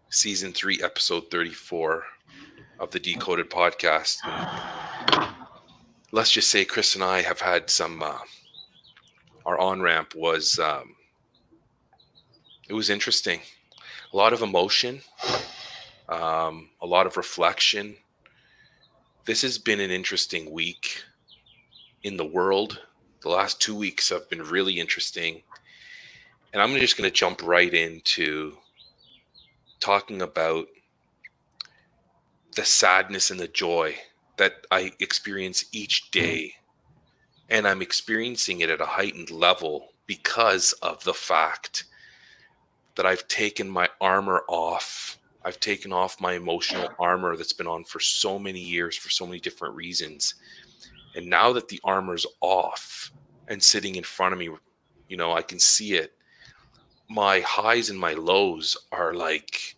Season 3, Episode 34 of the Decoded Podcast. And let's just say Chris and I have had some, our on-ramp was, it was interesting. A lot of emotion, a lot of reflection. This has been an interesting week in the world. The last 2 weeks have been really interesting. And I'm just going to jump right into talking about the sadness and the joy that I experience each day. And I'm experiencing it at a heightened level because of the fact that I've taken my armor off. I've taken off my emotional armor that's been on for so many years for so many different reasons. And now that the armor's off and sitting in front of me, I can see it. My highs and my lows are like,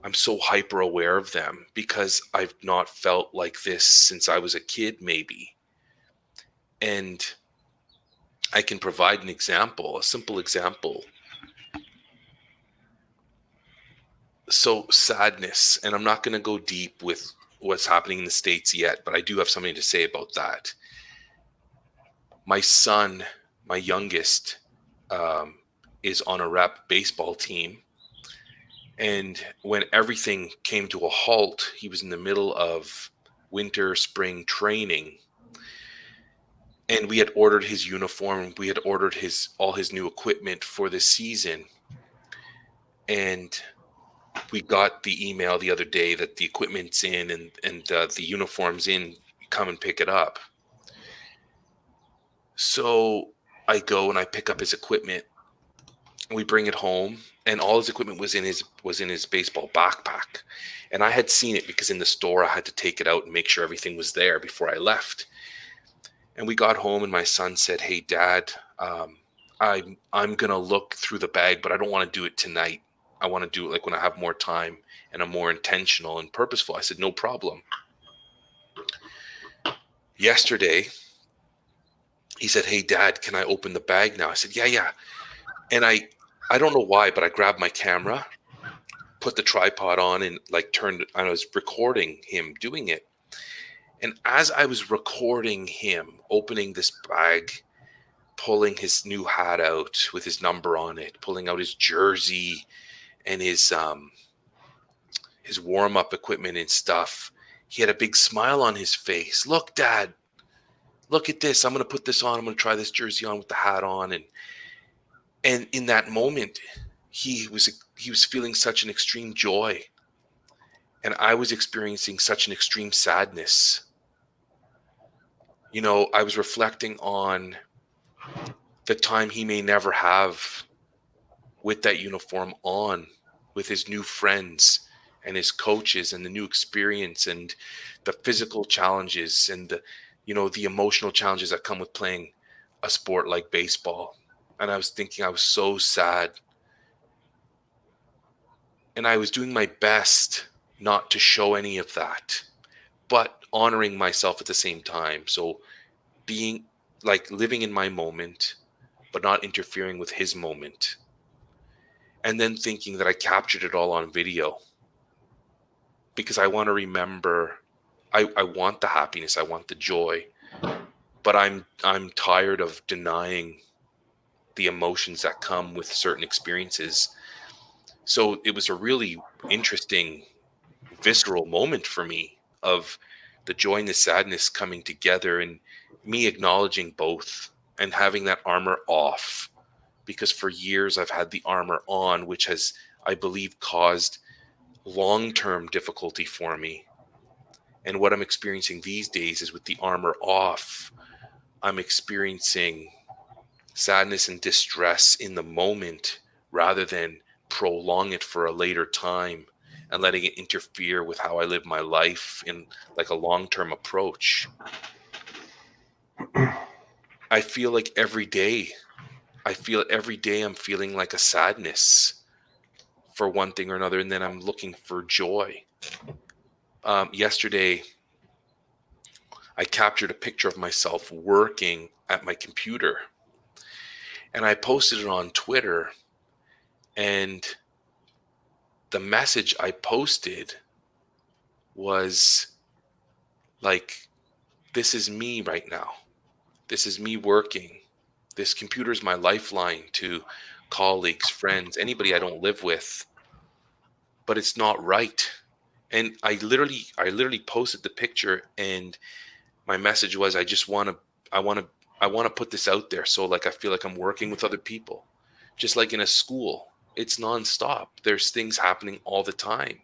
I'm so hyper aware of them because I've not felt like this since I was a kid, maybe. And I can provide an example, a simple example. So sadness, and I'm not going to go deep with what's happening in the States yet, but I do have something to say about that. My son, my youngest, is on a rep baseball team. And when everything came to a halt, he was in the middle of winter, spring training. And we had ordered his uniform. We had ordered all his new equipment for this season. And we got the email the other day that the equipment's in and the uniform's in. Come and pick it up. So I go and I pick up his equipment. We bring it home, and all his equipment was in his baseball backpack. And I had seen it because in the store I had to take it out and make sure everything was there before I left. And we got home, and my son said, "Hey, Dad, I'm gonna look through the bag, but I don't want to do it tonight. I want to do it like when I have more time and I'm more intentional and purposeful." I said, "No problem." Yesterday, he said, "Hey, Dad, can I open the bag now?" I said, "Yeah." And I don't know why, but I grabbed my camera, put the tripod on, and turned. I was recording him doing it. And as I was recording him opening this bag, pulling his new hat out with his number on it, pulling out his jersey and his warm-up equipment and stuff, he had a big smile on his face. "Look, Dad, look at this. I'm going to put this on. I'm going to try this jersey on with the hat on." And in that moment, he was feeling such an extreme joy, and I was experiencing such an extreme sadness. I was reflecting on the time he may never have with that uniform on, with his new friends and his coaches and the new experience and the physical challenges and the emotional challenges that come with playing a sport like baseball. And I was thinking I was so sad. And I was doing my best not to show any of that, but honoring myself at the same time. So being living in my moment, but not interfering with his moment. And then thinking that I captured it all on video because I want to remember, I want the happiness, I want the joy, but I'm tired of denying the emotions that come with certain experiences. So it was a really interesting, visceral moment for me of the joy and the sadness coming together and me acknowledging both and having that armor off, because for years I've had the armor on, which has, I believe, caused long-term difficulty for me. And what I'm experiencing these days is with the armor off, I'm experiencing sadness and distress in the moment rather than prolong it for a later time and letting it interfere with how I live my life in a long-term approach. I feel like every day I'm feeling like a sadness for one thing or another, and then I'm looking for joy. Yesterday, I captured a picture of myself working at my computer, and I posted it on Twitter, and the message I posted was like, this is me right now. This is me working. This computer is my lifeline to colleagues, friends, anybody I don't live with, but it's not right. And I literally posted the picture, and my message was, I want to, I want to put this out there. So like, I feel like I'm working with other people, just like in a school. It's nonstop. There's things happening all the time.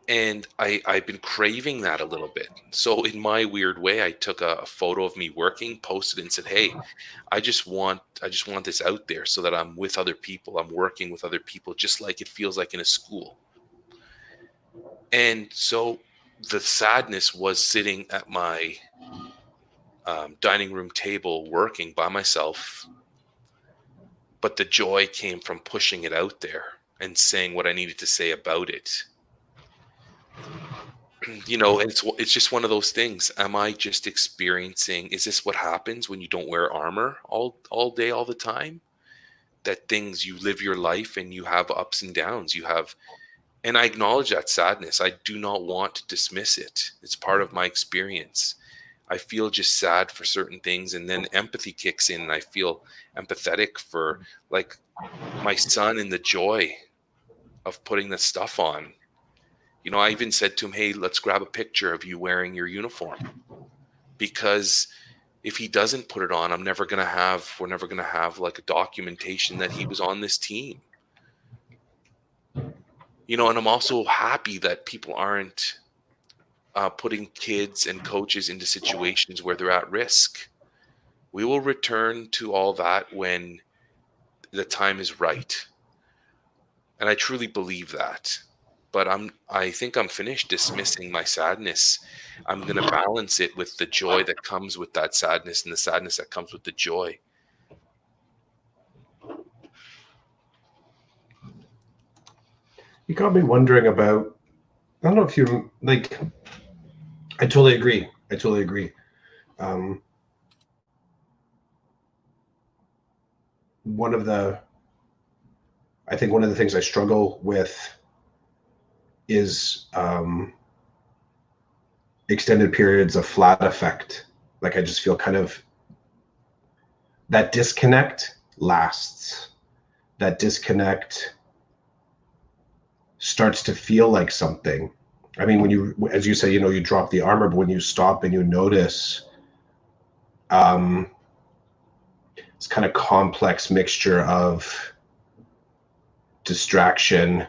And I've been craving that a little bit. So in my weird way, I took a photo of me working, posted it, and said, "Hey, I just want this out there so that I'm with other people. I'm working with other people, just like it feels like in a school." And so the sadness was sitting at my dining room table working by myself, but the joy came from pushing it out there and saying what I needed to say about it. And it's just one of those things. Am I just experiencing, is this what happens when you don't wear armor all day all the time? That things, you live your life and you have ups and downs. And I acknowledge that sadness. I do not want to dismiss it. It's part of my experience. I feel just sad for certain things, and then empathy kicks in and I feel empathetic for, like, my son and the joy of putting the stuff on. I even said to him, "Hey, let's grab a picture of you wearing your uniform." Because if he doesn't put it on, we're never going to have like a documentation that he was on this team. And I'm also happy that people aren't putting kids and coaches into situations where they're at risk. We will return to all that when the time is right. And I truly believe that. But I think I'm finished dismissing my sadness. I'm going to balance it with the joy that comes with that sadness and the sadness that comes with the joy. You got me wondering about, I don't know if you, like, I totally agree. Um, I think one of the things I struggle with is extended periods of flat affect. Like, I just feel kind of, that disconnect lasts. That disconnect starts to feel like something. I mean, when you, as you say, you drop the armor, but when you stop and you notice, it's kind of complex mixture of distraction,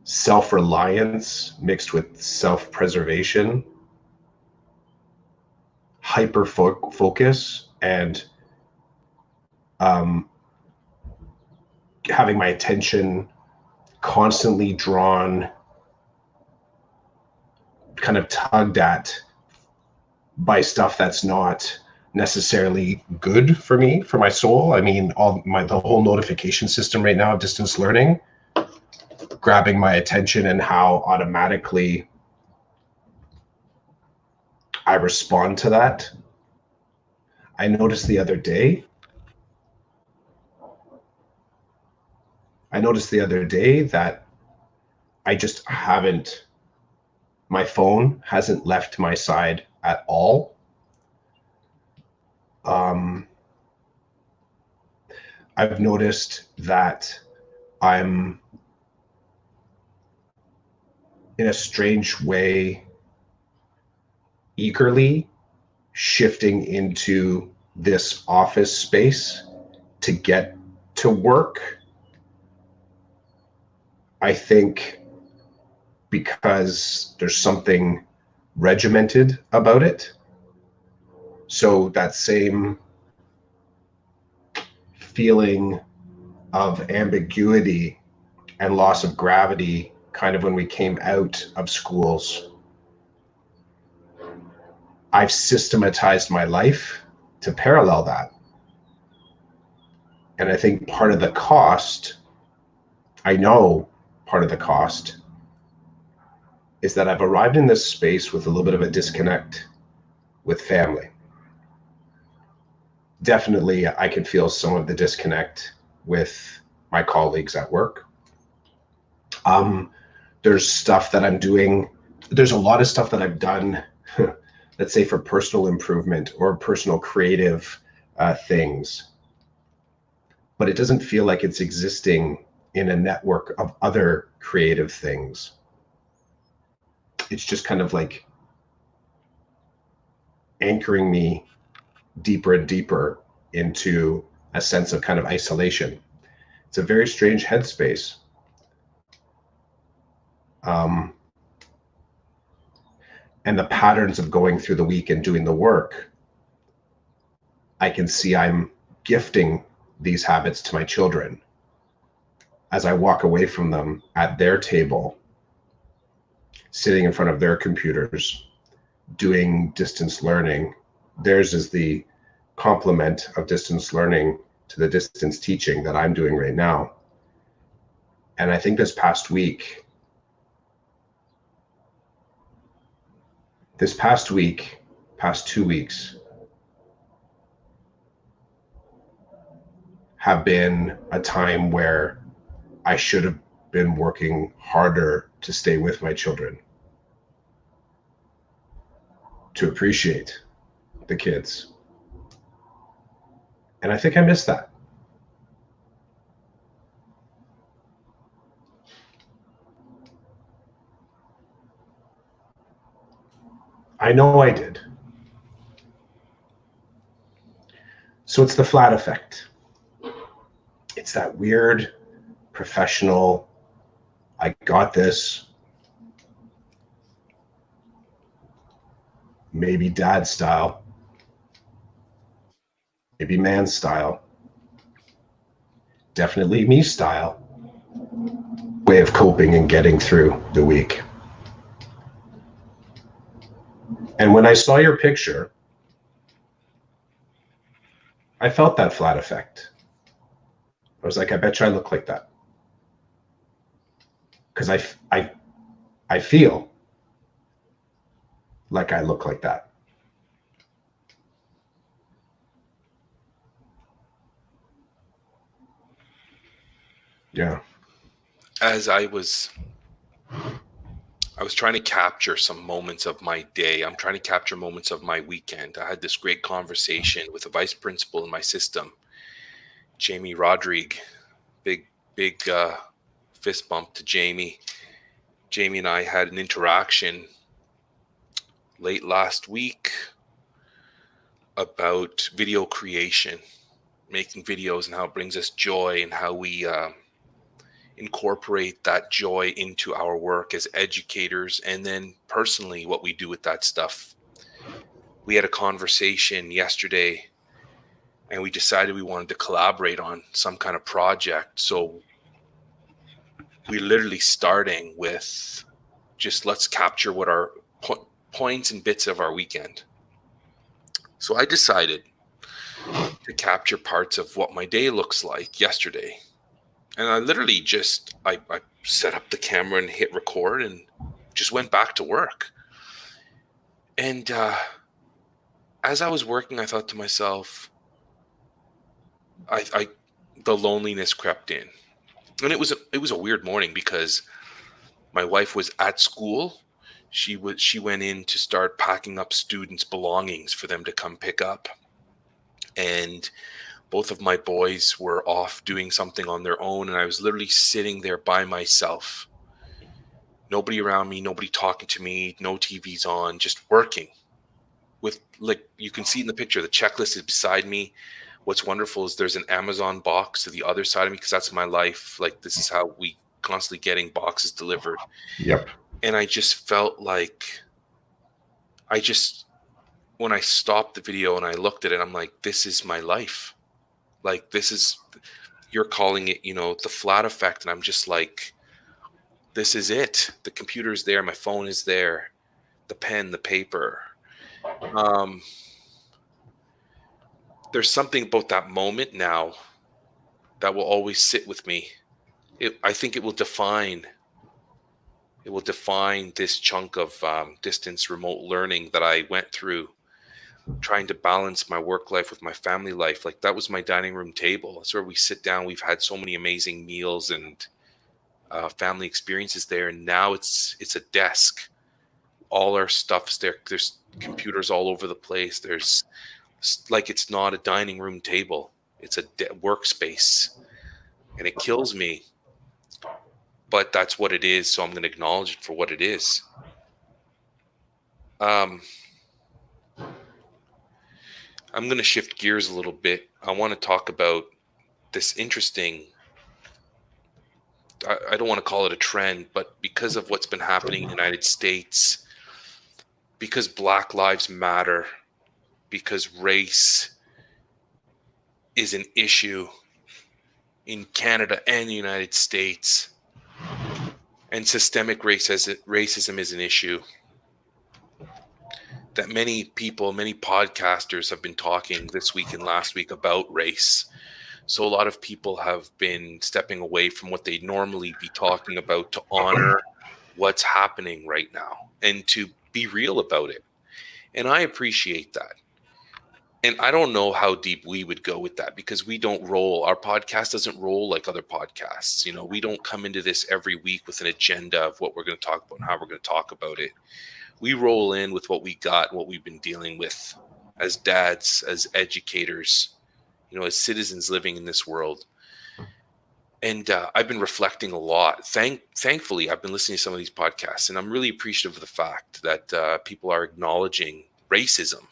self-reliance mixed with self-preservation, hyper focus, and having my attention constantly drawn, kind of tugged at by stuff that's not necessarily good for me, for my soul. I mean, the whole notification system right now of distance learning, grabbing my attention, and how automatically I respond to that. I noticed the other day that I just haven't, my phone hasn't left my side at all. I've noticed that I'm, in a strange way, eagerly shifting into this office space to get to work. I think because there's something regimented about it. So that same feeling of ambiguity and loss of gravity, kind of when we came out of schools, I've systematized my life to parallel that. And I think part of the cost, I know part of the cost, is that I've arrived in this space with a little bit of a disconnect with family. Definitely, I can feel some of the disconnect with my colleagues at work. There's stuff that I'm doing. There's a lot of stuff that I've done, let's say for personal improvement or personal creative things, but it doesn't feel like it's existing in a network of other creative things. It's just kind of like anchoring me deeper and deeper into a sense of kind of isolation. It's a very strange headspace. And the patterns of going through the week and doing the work, I can see I'm gifting these habits to my children as I walk away from them at their table, sitting in front of their computers, doing distance learning. Theirs is the complement of distance learning to the distance teaching that I'm doing right now. And I think this past 2 weeks have been a time where I should have been working harder to stay with my children, to appreciate the kids. And I think I missed that. I know I did. So it's the flat effect. It's that weird professional, I got this, maybe dad style, maybe man style, definitely me style way of coping and getting through the week. And when I saw your picture, I felt that flat effect. I was like, I bet you I look like that. Because I feel like I look like that. Yeah. As I was trying to capture some moments of my day. I'm trying to capture moments of my weekend. I had this great conversation with a vice principal in my system, Jamie Rodrigue. Big fist bump to Jamie. Jamie and I had an interaction late last week about video creation, making videos and how it brings us joy and how we incorporate that joy into our work as educators, and then personally what we do with that stuff. We had a conversation yesterday and we decided we wanted to collaborate on some kind of project. So we're literally starting with just let's capture what our points and bits of our weekend. So I decided to capture parts of what my day looks like yesterday. And I literally just, I set up the camera and hit record and just went back to work. And as I was working, I thought to myself, the loneliness crept in. And it was a weird morning because my wife was at school. She went in to start packing up students' belongings for them to come pick up. And both of my boys were off doing something on their own, and I was literally sitting there by myself. Nobody around me, nobody talking to me, no TVs on, just working. With, like, you can see in the picture, the checklist is beside me. What's wonderful is there's an Amazon box to the other side of me because that's my life. Like, this is how we constantly getting boxes delivered. Yep. And I just felt like when I stopped the video and I looked at it, I'm like, this is my life. Like, this is, you're calling it, the flat effect. And I'm just like, this is it. The computer is there. My phone is there. The pen, the paper. There's something about that moment now that will always sit with me. I think it will define this chunk of distance remote learning that I went through. trying to balance my work life with my family life. Like, that was my dining room table. That's where we sit down. We've had so many amazing meals and family experiences there, and now it's a desk. All our stuff's there. There's computers all over the place. There's like, it's not a dining room table. It's a workspace, and it kills me. But that's what it is, so I'm going to acknowledge it for what it is. Um, I'm going to shift gears a little bit. I want to talk about this interesting. I don't want to call it a trend, but because of what's been happening in the United States, because Black Lives Matter, because race is an issue in Canada and the United States, and systemic racism is an issue, that many people, many podcasters have been talking this week and last week about race. So a lot of people have been stepping away from what they'd normally be talking about to honor what's happening right now and to be real about it. And I appreciate that. And I don't know how deep we would go with that, because we don't roll. Our podcast doesn't roll like other podcasts. You know, we don't come into this every week with an agenda of what we're going to talk about and how we're going to talk about it. We roll in with what we got, what we've been dealing with as dads, as educators, you know, as citizens living in this world. And I've been reflecting a lot. Thankfully, I've been listening to some of these podcasts, and I'm really appreciative of the fact that people are acknowledging racism.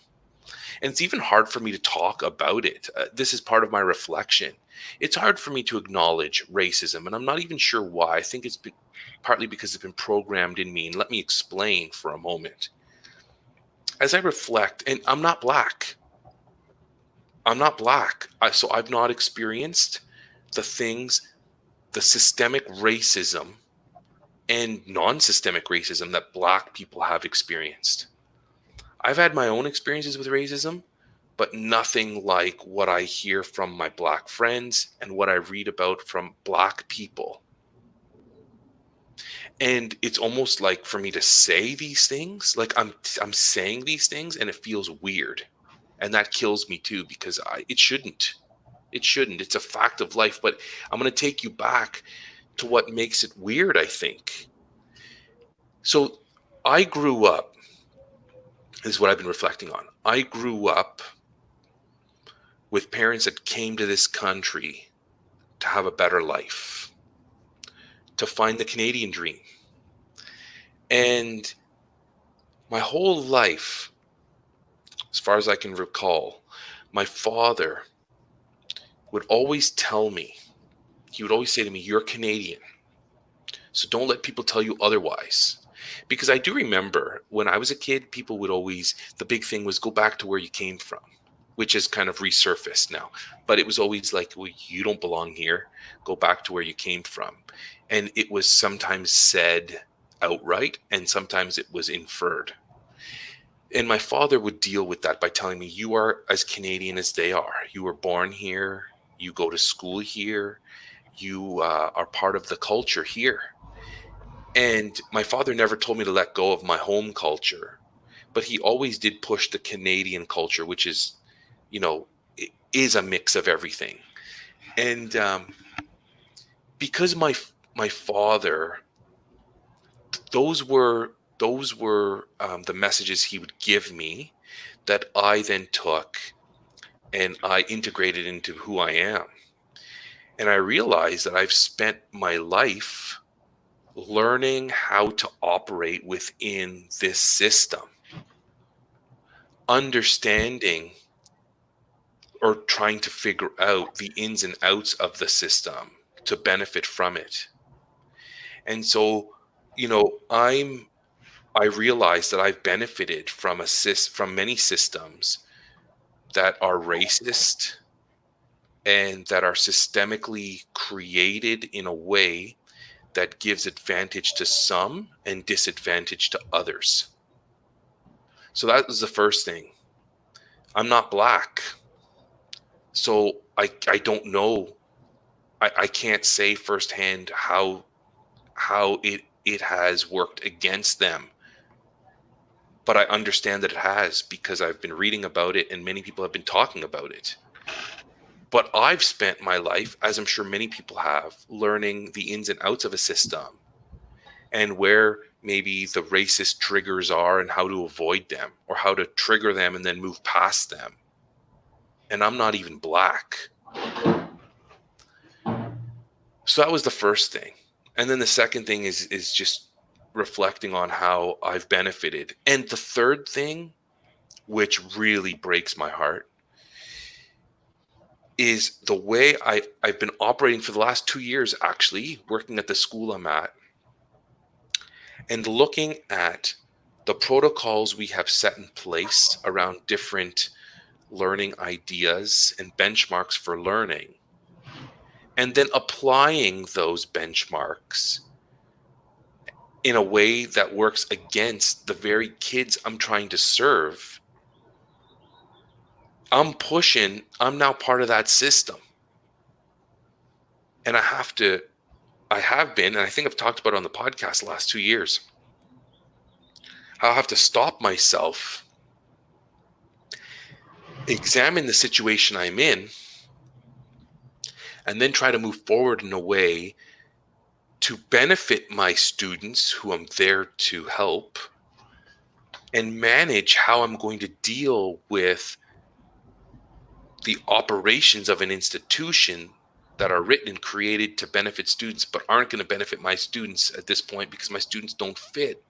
And it's even hard for me to talk about it. This is part of my reflection. It's hard for me to acknowledge racism, and I'm not even sure why. I think it's partly because it's been programmed in me. And let me explain for a moment. As I reflect, and I'm not black. So I've not experienced the things, the systemic racism and non-systemic racism that Black people have experienced. I've had my own experiences with racism, but nothing like what I hear from my Black friends and what I read about from Black people. And it's almost like, for me to say these things, like I'm saying these things, and it feels weird. And that kills me too, because it shouldn't. It shouldn't. It's a fact of life. But I'm going to take you back to what makes it weird, I think. So I grew up, this is what I've been reflecting on. I grew up with parents that came to this country to have a better life, to find the Canadian dream. And my whole life, as far as I can recall, my father would always tell me, he would always say to me, "You're Canadian, so don't let people tell you otherwise." Because I do remember when I was a kid, people would always, the big thing was, go back to where you came from, which is kind of resurfaced now. But it was always like, well, you don't belong here. Go back to where you came from. And it was sometimes said outright, and sometimes it was inferred. And my father would deal with that by telling me, you are as Canadian as they are. You were born here. You go to school here. You are part of the culture here. And my father never told me to let go of my home culture, but he always did push the Canadian culture, which is, you know, is a mix of everything. And because my father, those were the messages he would give me that I then took and I integrated into who I am. And I realized that I've spent my life learning how to operate within this system, understanding or trying to figure out the ins and outs of the system to benefit from it. And so, you know, I realize that I've benefited from from many systems that are racist and that are systemically created in a way that gives advantage to some and disadvantage to others. So that was the first thing. I'm not black. So I don't know. I can't say firsthand how it has worked against them. but I understand that it has because I've been reading about it and many people have been talking about it. But I've spent my life, as I'm sure many people have, learning the ins and outs of a system and where maybe the racist triggers are and how to avoid them or how to trigger them and then move past them. And I'm not even Black. So that was the first thing. And then the second thing is just reflecting on how I've benefited. And the third thing, which really breaks my heart, is the way I've been operating for the last 2 years, actually, working at the school I'm at, and looking at the protocols we have set in place around different learning ideas and benchmarks for learning, and then applying those benchmarks in a way that works against the very kids I'm trying to serve. I'm now part of that system. And I have been, and I think I've talked about it on the podcast the last 2 years, I'll have to stop myself, examine the situation I'm in, and then try to move forward in a way to benefit my students who I'm there to help and manage how I'm going to deal with the operations of an institution that are written and created to benefit students, but aren't going to benefit my students at this point because my students don't fit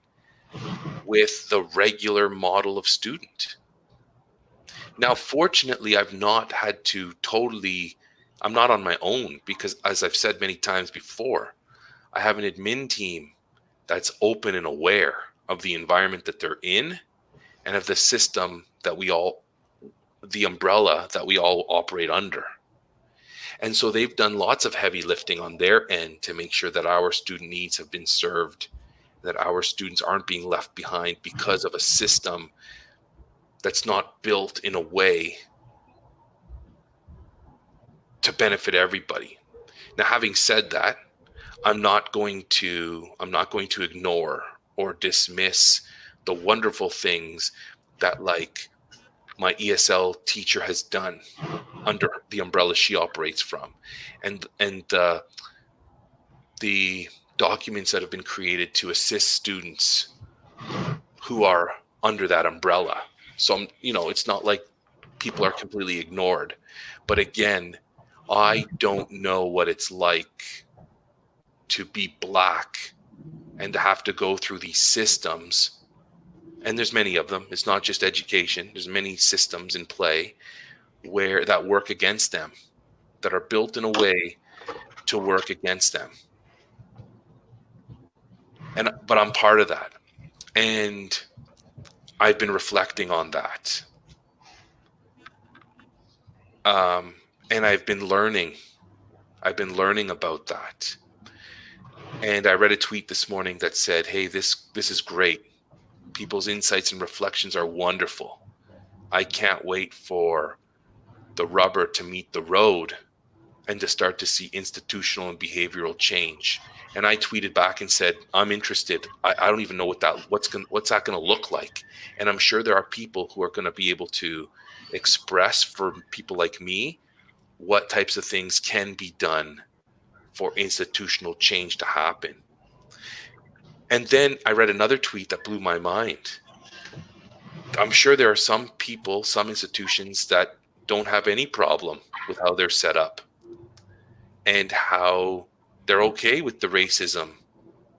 with the regular model of student. Now, fortunately, I've not had to I'm not on my own because, as I've said many times before, I have an admin team that's open and aware of the environment that they're in and of the system that the umbrella that we all operate under. And so they've done lots of heavy lifting on their end to make sure that our student needs have been served, that our students aren't being left behind because of a system that's not built in a way to benefit everybody. Now, having said that, I'm not going to ignore or dismiss the wonderful things that, like, my ESL teacher has done under the umbrella she operates from, and the documents that have been created to assist students who are under that umbrella. So it's not like people are completely ignored. But again, I don't know what it's like to be Black and to have to go through these systems. And there's many of them. It's not just education. There's many systems in play that work against them, that are built in a way to work against them. But I'm part of that. And I've been reflecting on that. And I've been learning about that. And I read a tweet this morning that said, hey, this is great. People's insights and reflections are wonderful. I can't wait for the rubber to meet the road and to start to see institutional and behavioral change. And I tweeted back and said, I'm interested. I don't even know what's that going to look like. And I'm sure there are people who are going to be able to express for people like me what types of things can be done for institutional change to happen. And then I read another tweet that blew my mind. I'm sure there are some people, some institutions that don't have any problem with how they're set up and how they're okay with the racism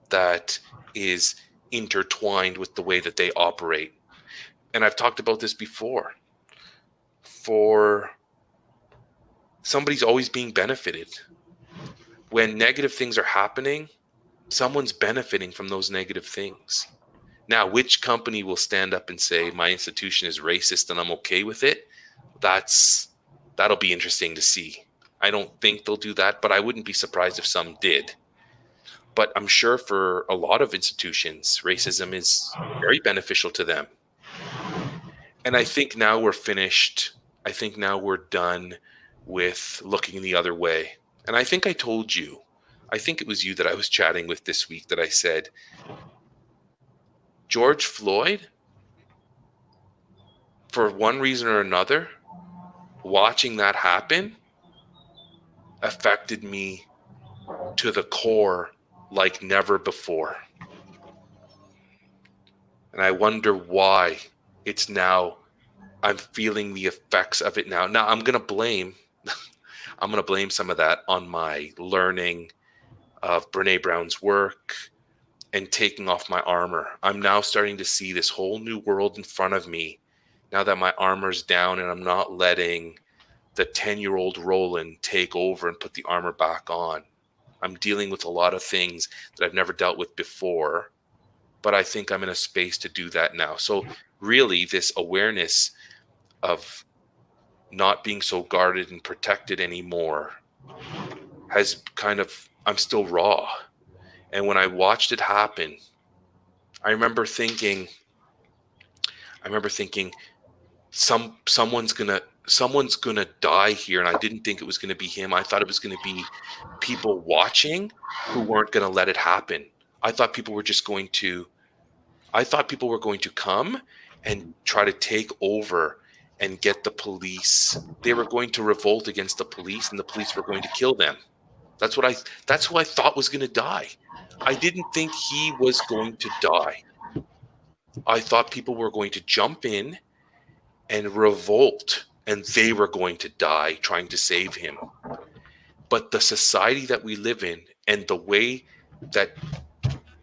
that is intertwined with the way that they operate. And I've talked about this before. For somebody's always being benefited. When negative things are happening, someone's benefiting from those negative things. Now, which company will stand up and say, my institution is racist and I'm okay with it? That'll be interesting to see. I don't think they'll do that, but I wouldn't be surprised if some did. But I'm sure for a lot of institutions, racism is very beneficial to them. And I think now we're finished. I think now we're done with looking the other way. And I think I told you, I think it was you that I was chatting with this week that I said, George Floyd for one reason or another, watching that happen affected me to the core like never before. And I wonder why it's now I'm feeling the effects of it now. Now I'm going to blame some of that on my learning of Brené Brown's work and taking off my armor. I'm now starting to see this whole new world in front of me now that my armor's down and I'm not letting the 10-year-old Roland take over and put the armor back on. I'm dealing with a lot of things that I've never dealt with before, but I think I'm in a space to do that now. So really, this awareness of not being so guarded and protected anymore has kind of, I'm still raw. And when I watched it happen, I remember thinking someone's gonna die here, and I didn't think it was gonna be him. I thought it was gonna be people watching who weren't gonna let it happen. I thought people were just going to come and try to take over and get the police. They were going to revolt against the police, and the police were going to kill them. That's who I thought was going to die. I didn't think he was going to die. I thought people were going to jump in and revolt, and they were going to die trying to save him. But the society that we live in and the way that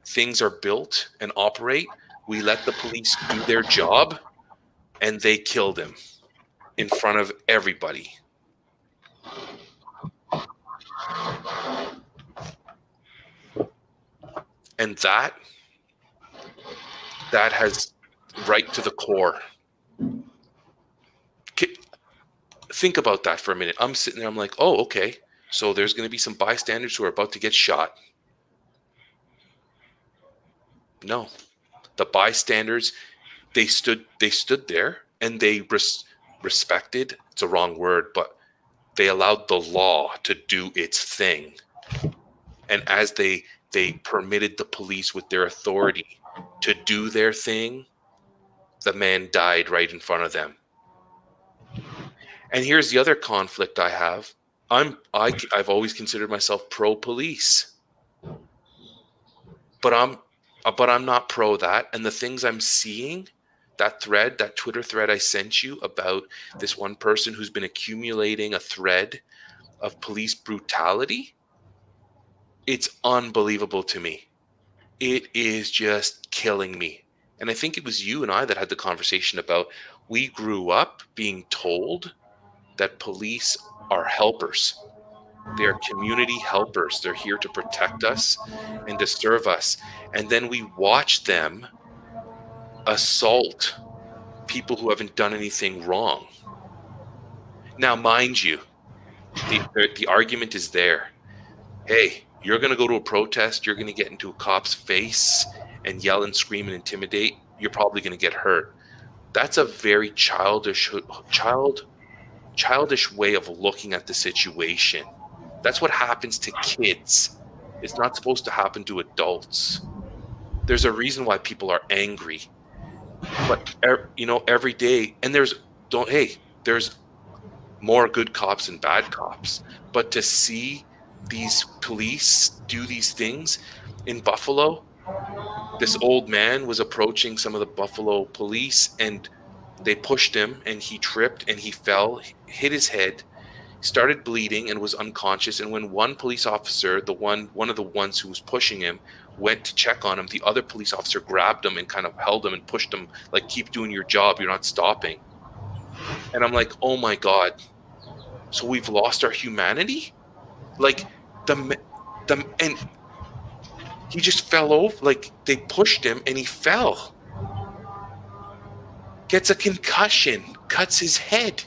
things are built and operate, we let the police do their job and they killed him in front of everybody. And that has right to the core. Think about that for a minute. I'm sitting there, I'm like, oh, okay. So there's going to be some bystanders who are about to get shot. No. The bystanders, they stood there and they respected, it's a wrong word, but they allowed the law to do its thing. And as they permitted the police with their authority to do their thing, the man died right in front of them. And here's the other conflict I have. I've always considered myself pro-police. But I'm not pro that. And the things I'm seeing, that Twitter thread I sent you about this one person who's been accumulating a thread of police brutality, it's unbelievable to me. It is just killing me. And I think it was you and I that had the conversation about, we grew up being told that police are helpers. They are community helpers. They're here to protect us and to serve us. And then we watch them assault people who haven't done anything wrong. Now, mind you, the argument is there. Hey, you're going to go to a protest, you're going to get into a cop's face and yell and scream and intimidate, you're probably going to get hurt. That's a very childish way of looking at the situation. That's what happens to kids. It's not supposed to happen to adults. There's a reason why people are angry. But every day, and there's more good cops and bad cops. But to see these police do these things in Buffalo, this old man was approaching some of the Buffalo police and they pushed him and he tripped and he fell, hit his head, started bleeding and was unconscious. And when one police officer, one of the ones who was pushing him, went to check on him, the other police officer grabbed him and kind of held him and pushed him like, keep doing your job, you're not stopping. And I'm like, oh my God. So we've lost our humanity? Like and he just fell over, like they pushed him and he fell. Gets a concussion, cuts his head.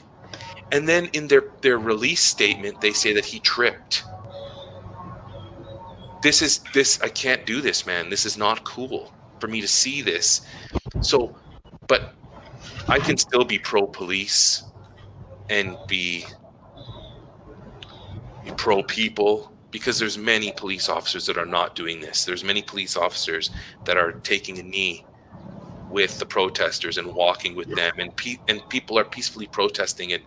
And then in their release statement, they say that he tripped. I can't do this, man. This is not cool for me to see this. So, but I can still be pro-police and be pro-people, because there's many police officers that are not doing this. There's many police officers that are taking a knee with the protesters and walking with them, and people are peacefully protesting. And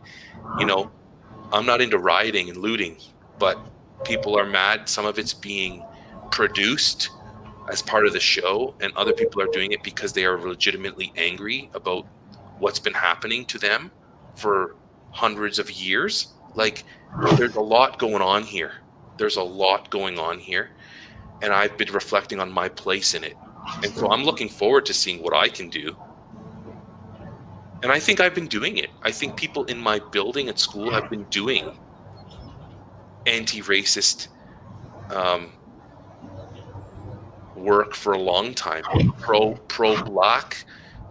you know, I'm not into rioting and looting, but people are mad. Some of it's being produced as part of the show, and other people are doing it because they are legitimately angry about what's been happening to them for hundreds of years. Like, there's a lot going on here. There's a lot going on here, and I've been reflecting on my place in it. And so I'm looking forward to seeing what I can do. And I think I've been doing it. I think people in my building at school have been doing anti-racist um, work for a long time, pro black,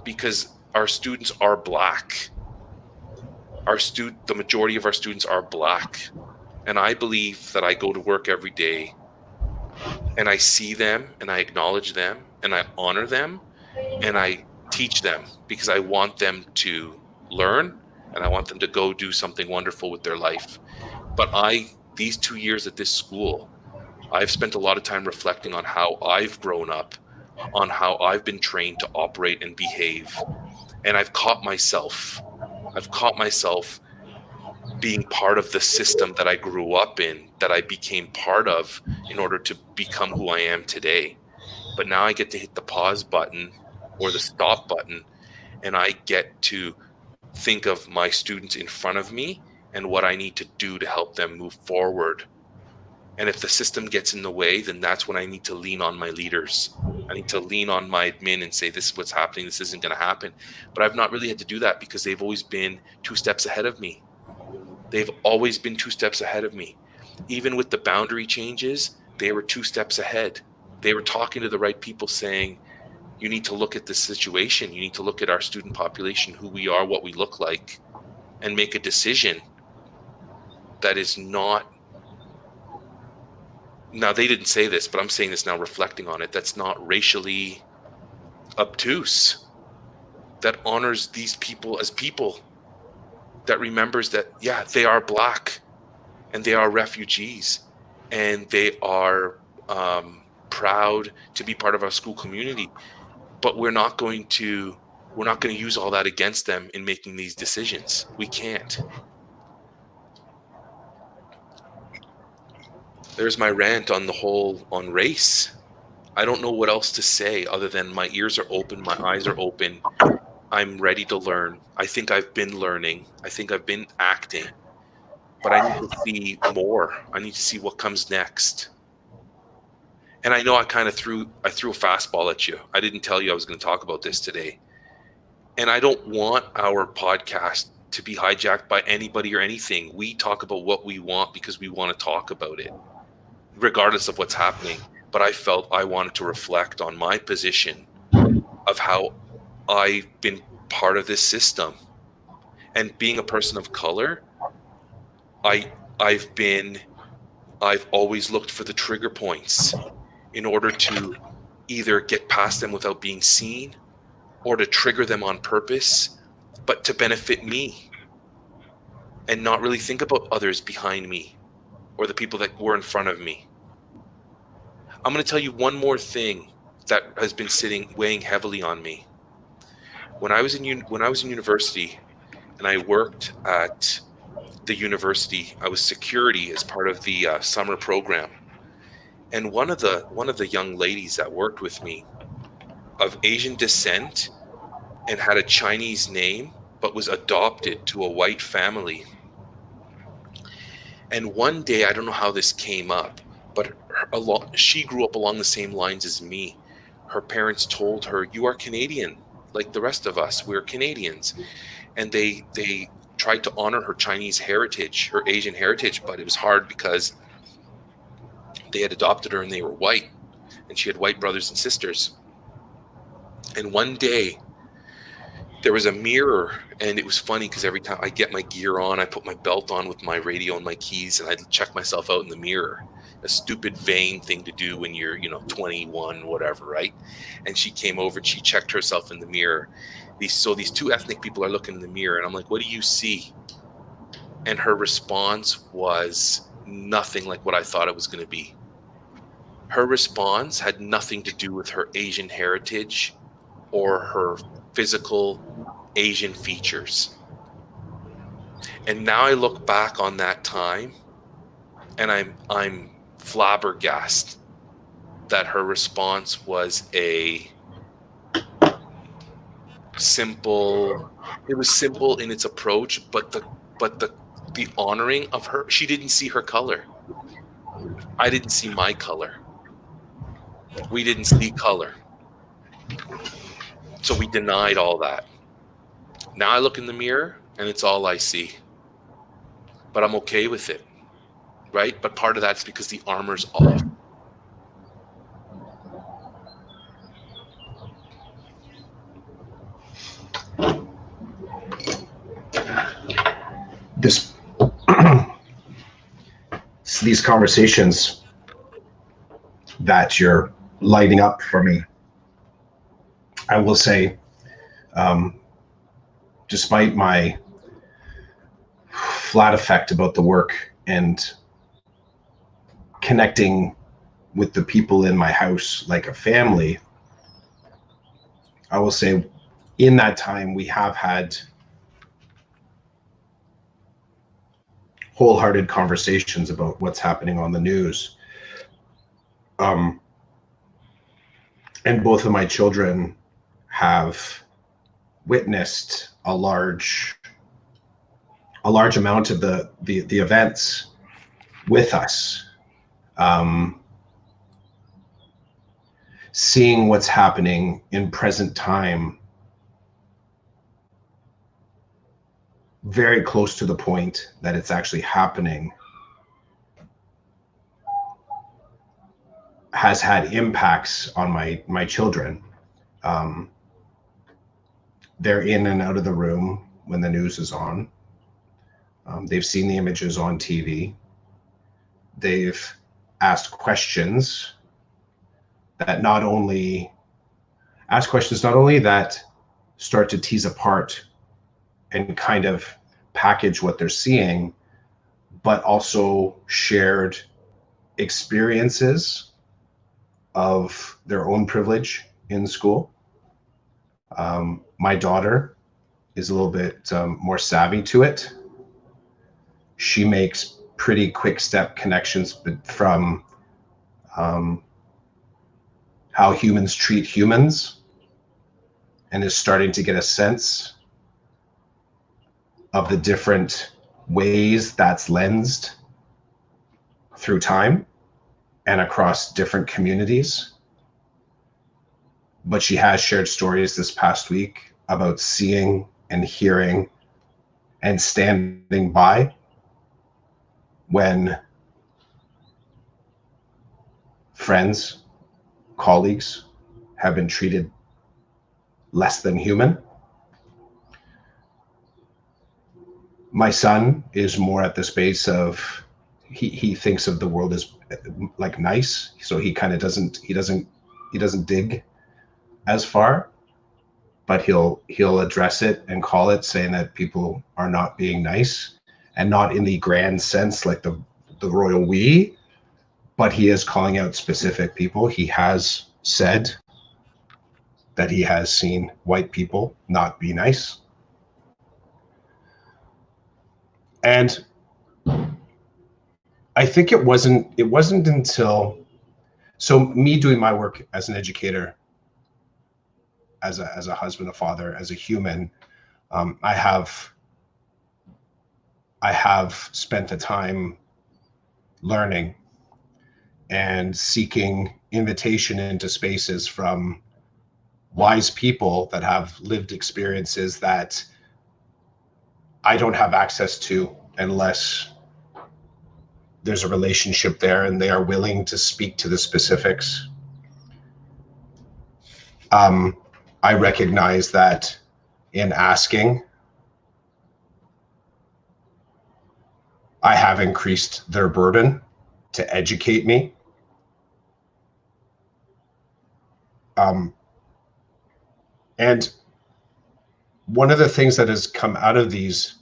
because our students are black. The majority of our students are black, and I believe that I go to work every day and I see them and I acknowledge them and I honor them and I teach them, because I want them to learn and I want them to go do something wonderful with their life. But these 2 years at this school, I've spent a lot of time reflecting on how I've grown up, on how I've been trained to operate and behave. And I've caught myself being part of the system that I grew up in, that I became part of in order to become who I am today. But now I get to hit the pause button or the stop button, and I get to think of my students in front of me and what I need to do to help them move forward. And if the system gets in the way, then that's when I need to lean on my leaders. I need to lean on my admin and say, this is what's happening. This isn't going to happen. But I've not really had to do that because they've always been 2 steps ahead of me. They've always been 2 steps ahead of me. Even with the boundary changes, they were 2 steps ahead. They were talking to the right people, saying, you need to look at this situation. You need to look at our student population, who we are, what we look like, and make a decision that is not. Now, they didn't say this, but I'm saying this now reflecting on it. That's not racially obtuse. That honors these people as people. That remembers that, yeah, they are black and they are refugees and they are proud to be part of our school community. But we're not going to use all that against them in making these decisions. We can't. There's my rant on race. I don't know what else to say other than my ears are open, my eyes are open. I'm ready to learn. I think I've been learning. I think I've been acting. But I need to see more. I need to see what comes next. And I know I threw a fastball at you. I didn't tell you I was going to talk about this today. And I don't want our podcast to be hijacked by anybody or anything. We talk about what we want because we want to talk about it, regardless of what's happening. But I felt I wanted to reflect on my position of how I've been part of this system. And being a person of color, I've always looked for the trigger points in order to either get past them without being seen, or to trigger them on purpose, but to benefit me and not really think about others behind me or the people that were in front of me. I'm going to tell you one more thing that has been weighing heavily on me. When I was in university and I worked at the university, I was security as part of the summer program. And one of the young ladies that worked with me, of Asian descent and had a Chinese name, but was adopted to a white family. And one day, I don't know how this came up, but she grew up along the same lines as me. Her parents told her, "You are Canadian, like the rest of us. We're Canadians." And they tried to honor her Chinese heritage, her Asian heritage, but it was hard because they had adopted her and they were white, and she had white brothers and sisters. And one day there was a mirror, and it was funny because every time I get my gear on, I put my belt on with my radio and my keys, and I'd check myself out in the mirror. A stupid, vain thing to do when you're, 21, whatever, right? And she came over and she checked herself in the mirror. These 2 ethnic people are looking in the mirror, and I'm like, "What do you see?" And her response was nothing like what I thought it was going to be. Her response had nothing to do with her Asian heritage or her physical Asian features. And now I look back on that time and I'm flabbergasted that her response was a simple, it was simple in its approach, but the honoring of her, she didn't see her color. I didn't see my color. We didn't see color. So we denied all that. Now I look in the mirror and it's all I see. But I'm okay with it, right? But part of that's because the armor's off. This these conversations that you're lighting up for me, I will say, despite my flat effect about the work and connecting with the people in my house like a family, I will say in that time we have had wholehearted conversations about what's happening on the news. And both of my children have witnessed a large amount of the events with us. Seeing what's happening in present time, very close to the point that it's actually happening, has had impacts on my children. They're in and out of the room when the news is on. They've seen the images on TV. They've asked questions not only that start to tease apart and kind of package what they're seeing, but also shared experiences of their own privilege in school. My daughter is a little bit more savvy to it. She makes pretty quick step connections from how humans treat humans, and is starting to get a sense of the different ways that's lensed through time and across different communities. But she has shared stories this past week about seeing and hearing and standing by when friends, colleagues have been treated less than human. My son is more at the space of he thinks of the world as like nice, so he kind of doesn't dig as far, but he'll address it and call it, saying that people are not being nice, and not in the grand sense like the royal we, but he is calling out specific people. He has said that he has seen white people not be nice. And I think it wasn't until, so me doing my work as an educator, as a husband, a father, as a human, I have spent the time learning and seeking invitation into spaces from wise people that have lived experiences that I don't have access to unless there's a relationship there and they are willing to speak to the specifics. I recognize that in asking, I have increased their burden to educate me. And one of the things that has come out of these,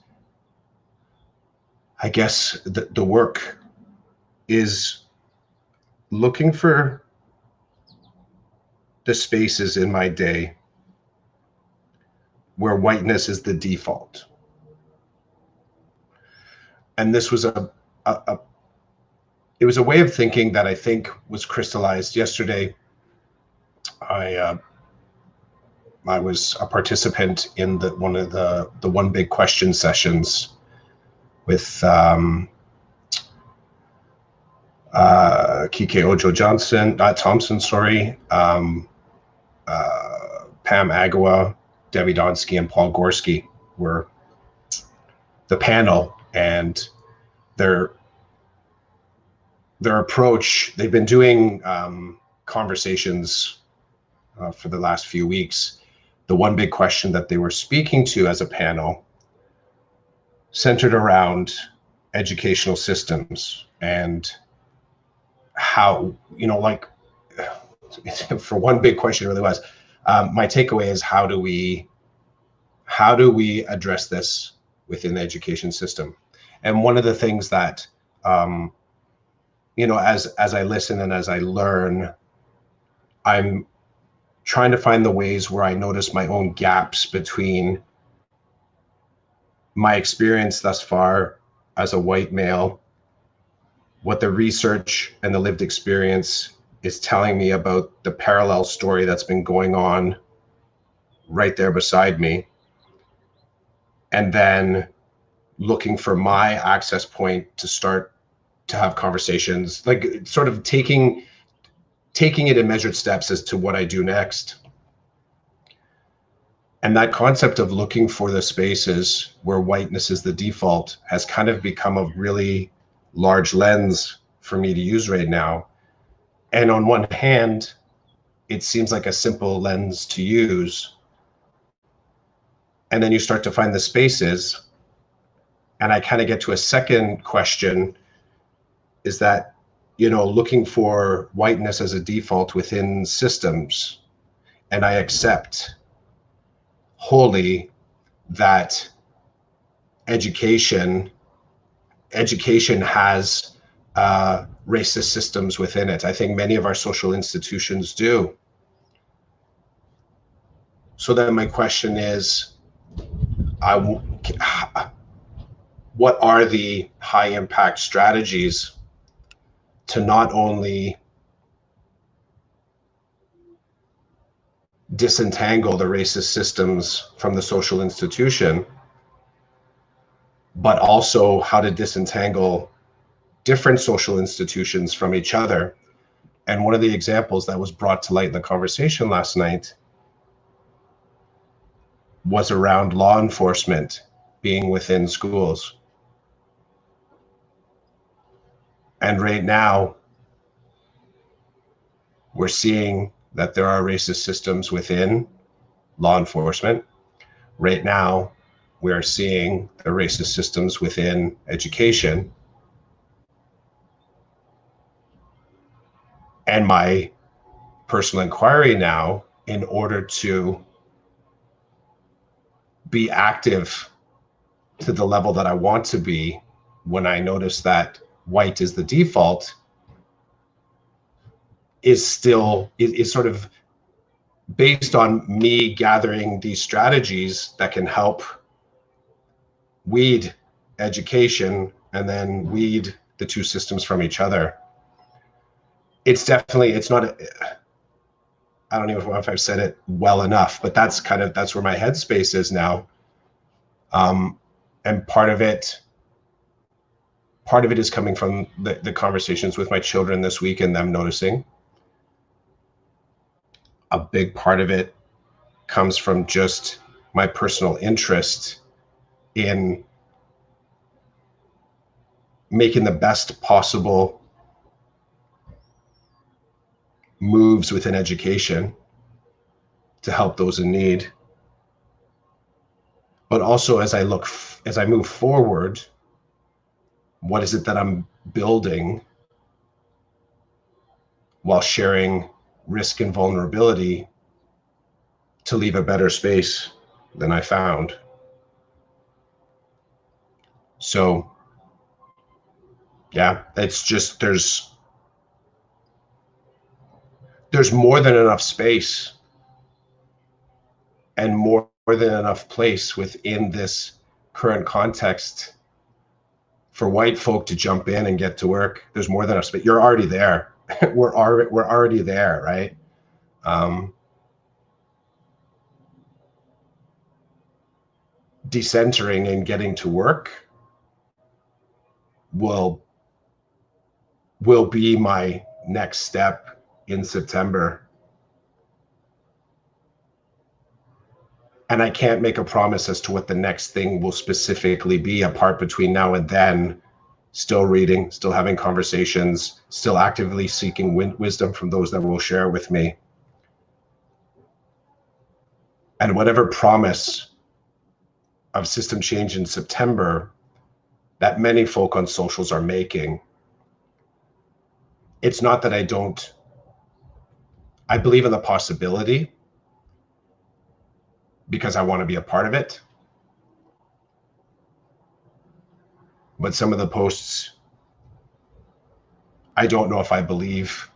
I guess, the work is looking for the spaces in my day where whiteness is the default. And this was it was a way of thinking that I think was crystallized yesterday. I was a participant in one of the one big question sessions with Kike Ojo Thompson, Pam Agawa, Debbie Donsky, and Paul Gorski were the panel, and their approach. They've been doing conversations for the last few weeks. The one big question that they were speaking to as a panel centered around educational systems and how, like, for one big question, it really was. My takeaway is how do we address this within the education system? And one of the things that as I listen and as I learn, I'm trying to find the ways where I notice my own gaps between my experience thus far as a white male, what the research and the lived experience is telling me about the parallel story that's been going on right there beside me, and then looking for my access point to start to have conversations, like sort of taking it in measured steps as to what I do next. And that concept of looking for the spaces where whiteness is the default has kind of become a really large lens for me to use right now. And on one hand, it seems like a simple lens to use. And then you start to find the spaces. And I kind of get to a second question, is that, looking for whiteness as a default within systems. And I accept wholly that education has racist systems within it. I think many of our social institutions do. So then my question is, what are the high impact strategies to not only disentangle the racist systems from the social institution, but also how to disentangle different social institutions from each other? And one of the examples that was brought to light in the conversation last night was around law enforcement being within schools. And right now, we're seeing that there are racist systems within law enforcement. Right now, we are seeing the racist systems within education. And my personal inquiry now, in order to be active to the level that I want to be when I notice that white is the default, is sort of based on me gathering these strategies that can help weed education and then weed the two systems from each other. It's not, I don't even know if I've said it well enough, but that's where my headspace is now. And part of it is coming from the conversations with my children this week and them noticing. A big part of it comes from just my personal interest in making the best possible moves within education to help those in need. But also, as I move forward, what is it that I'm building while sharing risk and vulnerability to leave a better space than I found? So yeah, it's just, there's more than enough space and more than enough place within this current context for white folk to jump in and get to work. There's more than enough, but you're already there. we're already there, right? Decentering and getting to work will be my next step in September. And I can't make a promise as to what the next thing will specifically be, apart between now and then. Still reading, still having conversations, still actively seeking wisdom from those that will share with me. And whatever promise of system change in September that many folk on socials are making, it's not that I believe in the possibility because I want to be a part of it. But some of the posts, I don't know if I believe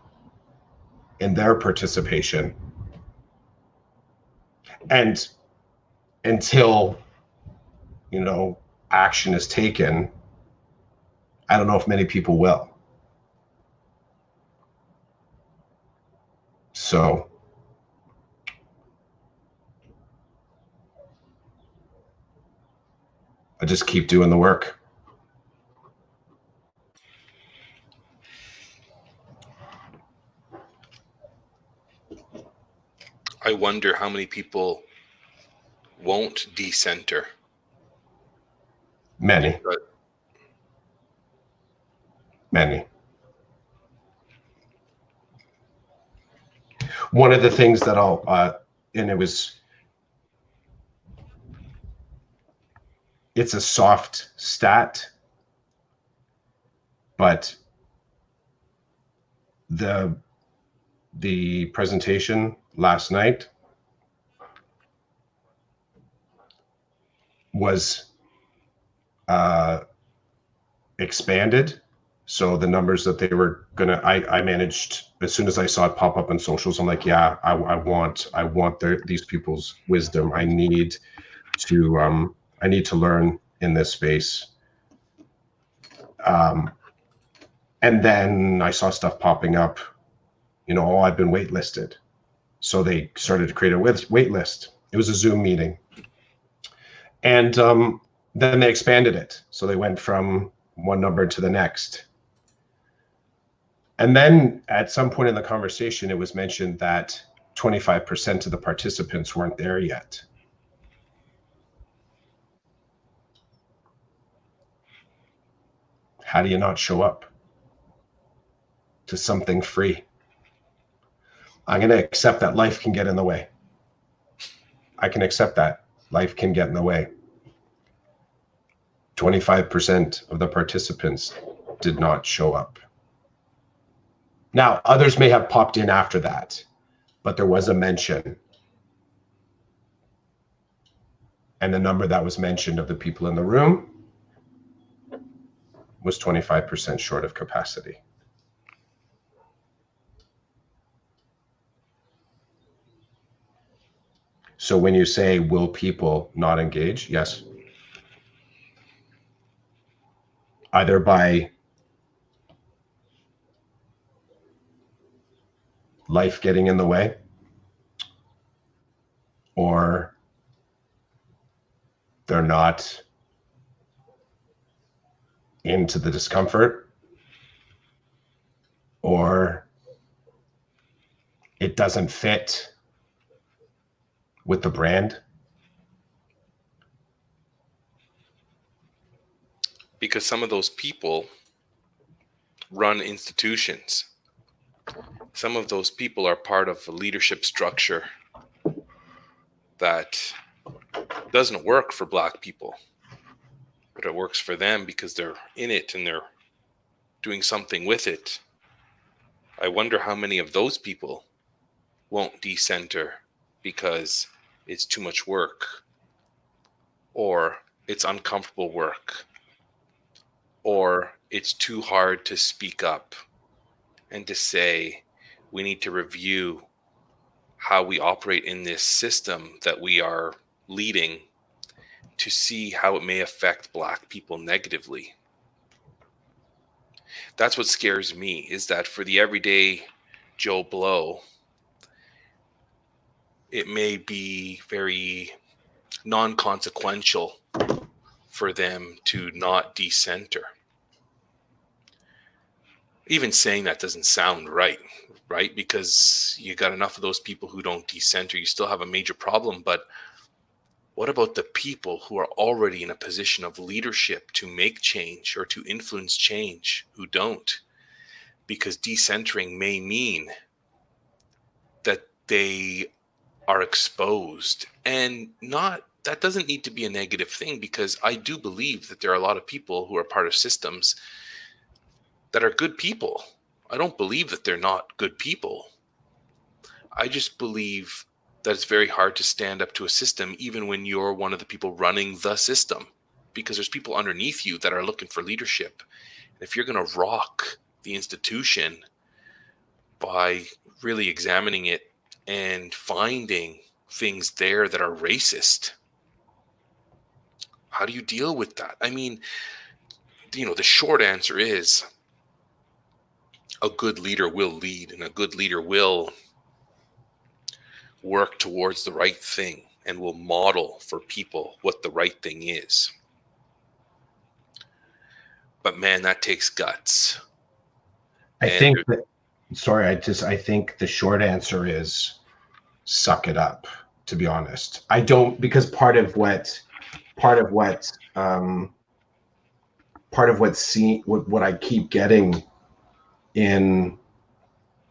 in their participation. And until, action is taken, I don't know if many people will. So I just keep doing the work. I wonder how many people won't decenter. Many. One of the things that it's a soft stat, but the presentation last night was expanded. So the numbers that they were gonna, I managed, as soon as I saw it pop up on socials, I'm like, yeah, I want these people's wisdom. I need to learn in this space. And then I saw stuff popping up, I've been waitlisted. So they started to create a wait list. It was a Zoom meeting. And then they expanded it. So they went from one number to the next. And then at some point in the conversation, it was mentioned that 25% of the participants weren't there yet. How do you not show up to something free? I'm going to accept that life can get in the way. I can accept that. Life can get in the way. 25% of the participants did not show up. Now, others may have popped in after that, but there was a mention. And the number that was mentioned of the people in the room was 25% short of capacity. So when you say, will people not engage? Yes. Either by life getting in the way, or they're not into the discomfort, or it doesn't fit with the brand. Because some of those people run institutions. Some of those people are part of a leadership structure that doesn't work for Black people, but it works for them because they're in it and they're doing something with it. I wonder how many of those people won't decenter because it's too much work, or it's uncomfortable work, or it's too hard to speak up and to say, we need to review how we operate in this system that we are leading to see how it may affect Black people negatively. That's what scares me, is that for the everyday Joe Blow, it may be very non-consequential for them to not decenter. Even saying that doesn't sound right? Because you got enough of those people who don't decenter, you still have a major problem. But what about the people who are already in a position of leadership to make change or to influence change who don't? Because decentering may mean that they are exposed, and not that doesn't need to be a negative thing, because I do believe that there are a lot of people who are part of systems that are good people. I don't believe that they're not good people. I just believe that it's very hard to stand up to a system even when you're one of the people running the system, because there's people underneath you that are looking for leadership. And if you're going to rock the institution by really examining it and finding things there that are racist, how do you deal with that? I mean, the short answer is a good leader will lead, and a good leader will work towards the right thing and will model for people what the right thing is. But man, that takes guts. I think the short answer is suck it up, to be honest. I don't, because part of what I keep getting in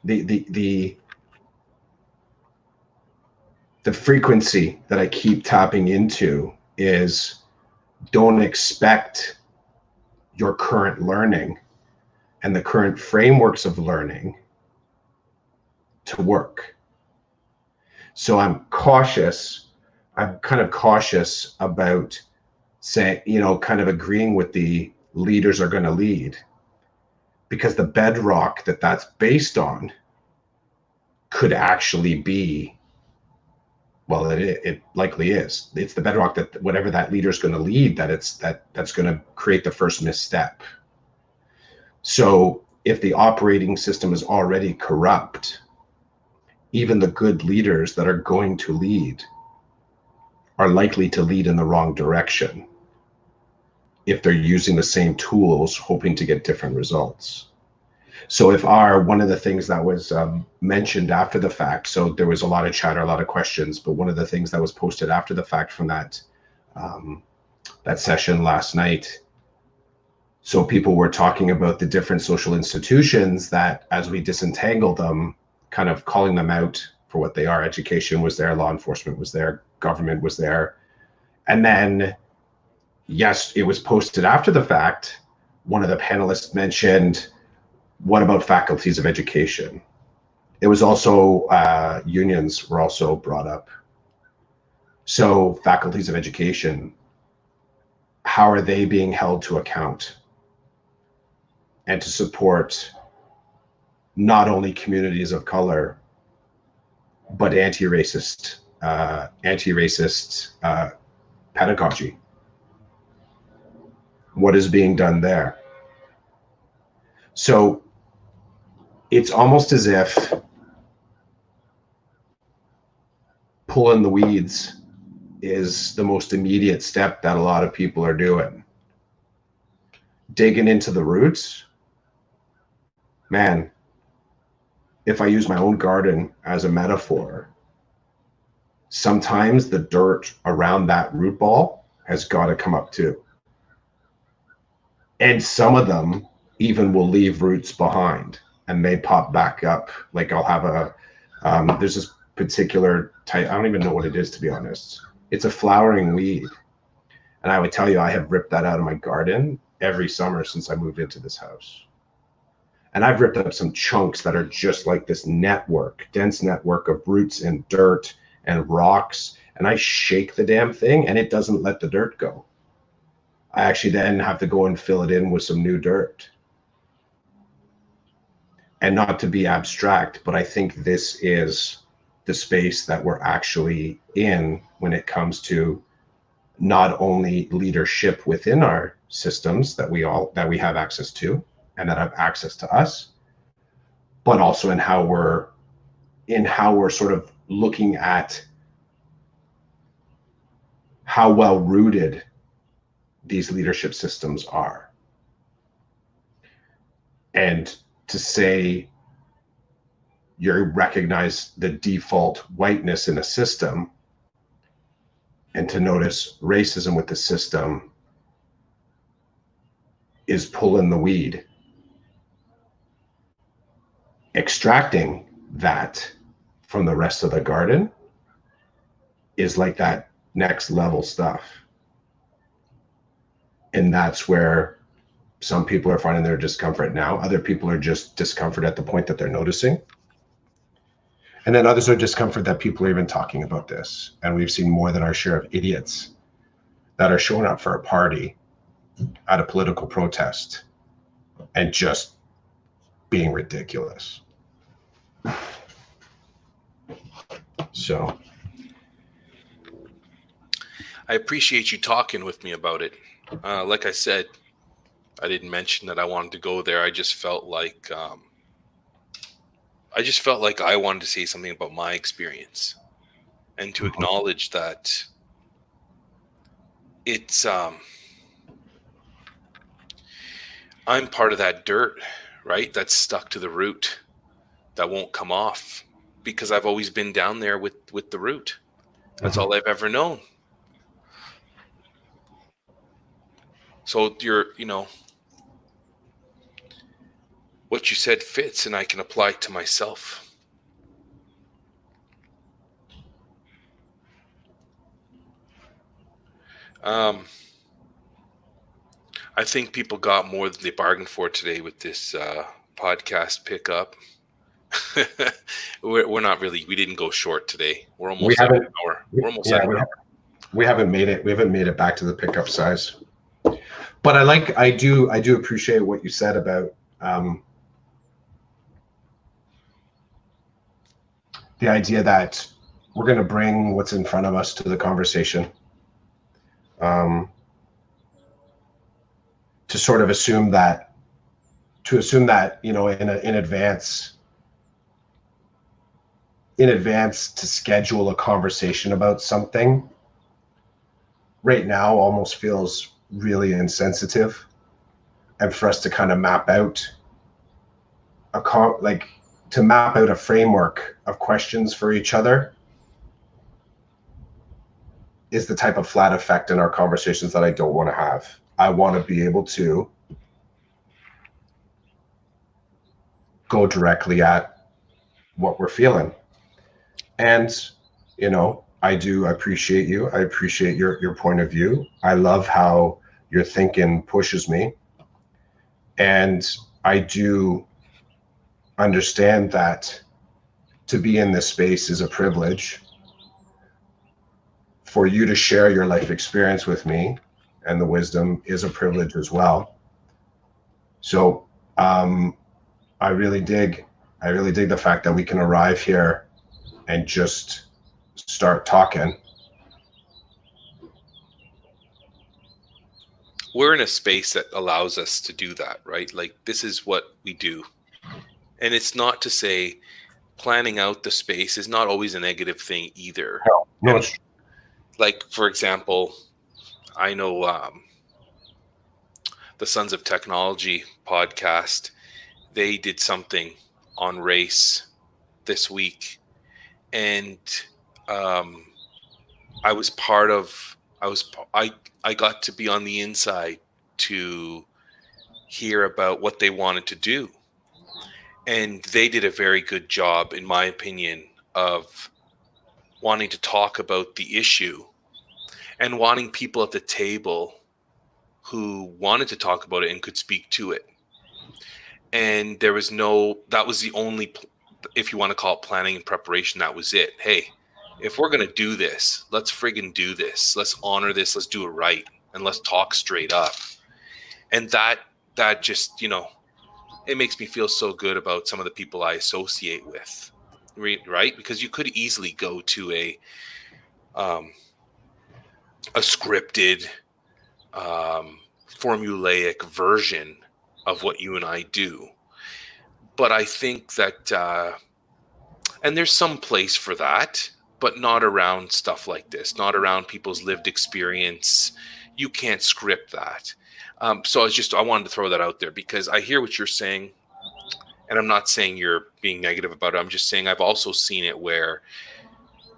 the frequency that I keep tapping into is, don't expect your current learning and the current frameworks of learning to work. So I'm kind of cautious about saying, kind of agreeing with the leaders are going to lead, because the bedrock that's based on could actually be, well, it likely is. It's the bedrock that whatever that leader is going to lead, that's going to create the first misstep. So if the operating system is already corrupt, even the good leaders that are going to lead are likely to lead in the wrong direction if they're using the same tools, hoping to get different results. So if one of the things that was mentioned after the fact, so there was a lot of chatter, a lot of questions, but one of the things that was posted after the fact from that session last night, so people were talking about the different social institutions that, as we disentangle them, kind of calling them out for what they are. Education was there, law enforcement was there, government was there. And then, yes, it was posted after the fact. One of the panelists mentioned, what about faculties of education? It was also, unions were also brought up. So faculties of education, how are they being held to account and to support not only communities of color, but anti-racist pedagogy? What is being done there? So it's almost as if pulling the weeds is the most immediate step that a lot of people are doing. Digging into the roots, man, if I use my own garden as a metaphor, sometimes the dirt around that root ball has got to come up too. And some of them even will leave roots behind and they pop back up. Like I'll have there's this particular type, I don't even know what it is, to be honest. It's a flowering weed. And I would tell you, I have ripped that out of my garden every summer since I moved into this house. And I've ripped up some chunks that are just like this dense network of roots and dirt and rocks. And I shake the damn thing and it doesn't let the dirt go. I actually then have to go and fill it in with some new dirt. And not to be abstract, but I think this is the space that we're actually in when it comes to not only leadership within our systems that we have access to and that have access to us, but also in how we're sort of looking at how well rooted these leadership systems are. And to say you recognize the default whiteness in a system, and to notice racism with the system is pulling the weed. Extracting that from the rest of the garden is like that next level stuff. And that's where some people are finding their discomfort now. Other people are just discomfort at the point that they're noticing. And then others are discomfort that people are even talking about this. And we've seen more than our share of idiots that are showing up for a party at a political protest and just being ridiculous. So I appreciate you talking with me about it. Like I said, I didn't mention that I wanted to go there. I just felt like I wanted to say something about my experience and to acknowledge that it's I'm part of that dirt, right? That's stuck to the root, that won't come off, because I've always been down there with the root. That's all I've ever known. So what you said fits, and I can apply it to myself. I think people got more than they bargained for today with this podcast pickup. we're not really. We didn't go short today. We're almost at an hour. We're almost at an hour. We haven't made it. We haven't made it back to the pickup size. But I do appreciate what you said about the idea that we're going to bring what's in front of us to the conversation. To sort of assume that, in advance to schedule a conversation about something right now almost feels really insensitive, and for us to kind of map out a framework of questions for each other is the type of flat effect in our conversations that I don't want to have. I want to be able to go directly at what we're feeling. And, I do appreciate you. I appreciate your point of view. I love how your thinking pushes me. And I do understand that to be in this space is a privilege. For you to share your life experience with me and the wisdom is a privilege as well. So I really dig the fact that we can arrive here and just start talking. We're in a space that allows us to do that, right? Like, this is what we do. And it's not to say planning out the space is not always a negative thing either. No. Like, for example, I know the Sons of Technology podcast, they did something on race this week. And I got to be on the inside to hear about what they wanted to do. And they did a very good job, in my opinion, of wanting to talk about the issue and wanting people at the table who wanted to talk about it and could speak to it. And that was the only, if you want to call it planning and preparation, that was it. Hey, if we're going to do this, let's friggin' do this. Let's honor this. Let's do it right. And let's talk straight up. And that just, it makes me feel so good about some of the people I associate with. right? Because you could easily go to um, a scripted, formulaic version of what you and I do. But I think that, and there's some place for that, but not around stuff like this, not around people's lived experience. You can't script that. So I wanted to throw that out there because I hear what you're saying. And I'm not saying you're being negative about it. I'm just saying I've also seen it where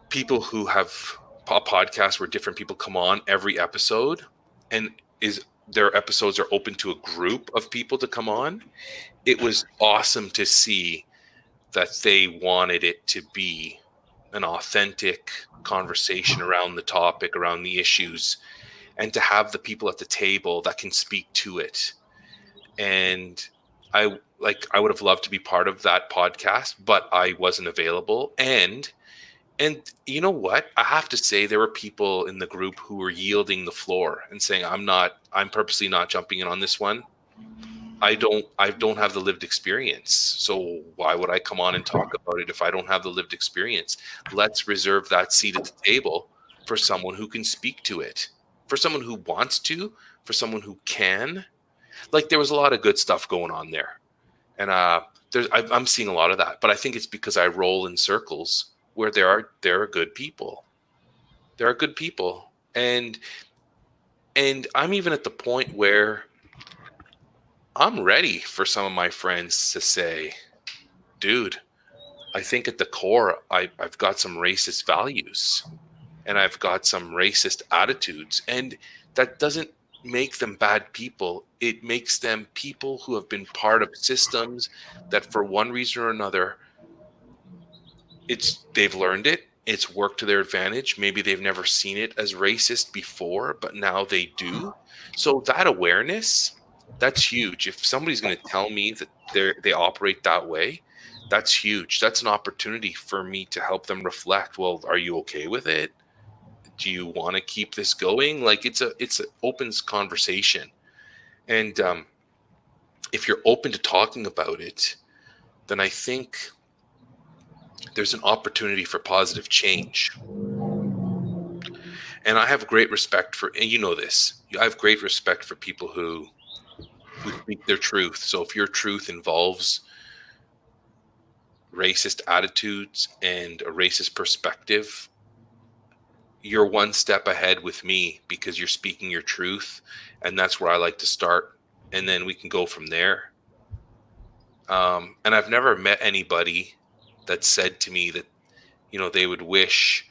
people who have a podcast where different people come on every episode and is their episodes are open to a group of people to come on. It was awesome to see that they wanted it to be an authentic conversation around the topic, around the issues, and to have the people at the table that can speak to it. And I would have loved to be part of that podcast, but I wasn't available. And you know what? I have to say there were people in the group who were yielding the floor and saying, I'm purposely not jumping in on this one. I don't have the lived experience. So why would I come on and talk about it if I don't have the lived experience? Let's reserve that seat at the table for someone who can speak to it, for someone who wants to, for someone who can. Like there was a lot of good stuff going on there. And I'm seeing a lot of that, but I think it's because I roll in circles where there are good people. There are good people, and I'm even at the point where I'm ready for some of my friends to say, "Dude, I think at the core, I've got some racist values, and I've got some racist attitudes," and that doesn't make them bad people. It makes them people who have been part of systems that, for one reason or another, they've learned it, it's worked to their advantage. Maybe they've never seen it as racist before, but now they do. So that awareness, that's huge. If somebody's going to tell me that they operate that way, that's huge. That's an opportunity for me to help them reflect. Well, are you okay with it? Do you want to keep this going? Like it's a opens conversation. And if you're open to talking about it, then I think there's an opportunity for positive change. And I have great respect for, and you know this, I have great respect for people who speak their truth. So if your truth involves racist attitudes and a racist perspective, you're one step ahead with me because you're speaking your truth, and that's where I like to start, and then we can go from there. And I've never met anybody that said to me that they would wish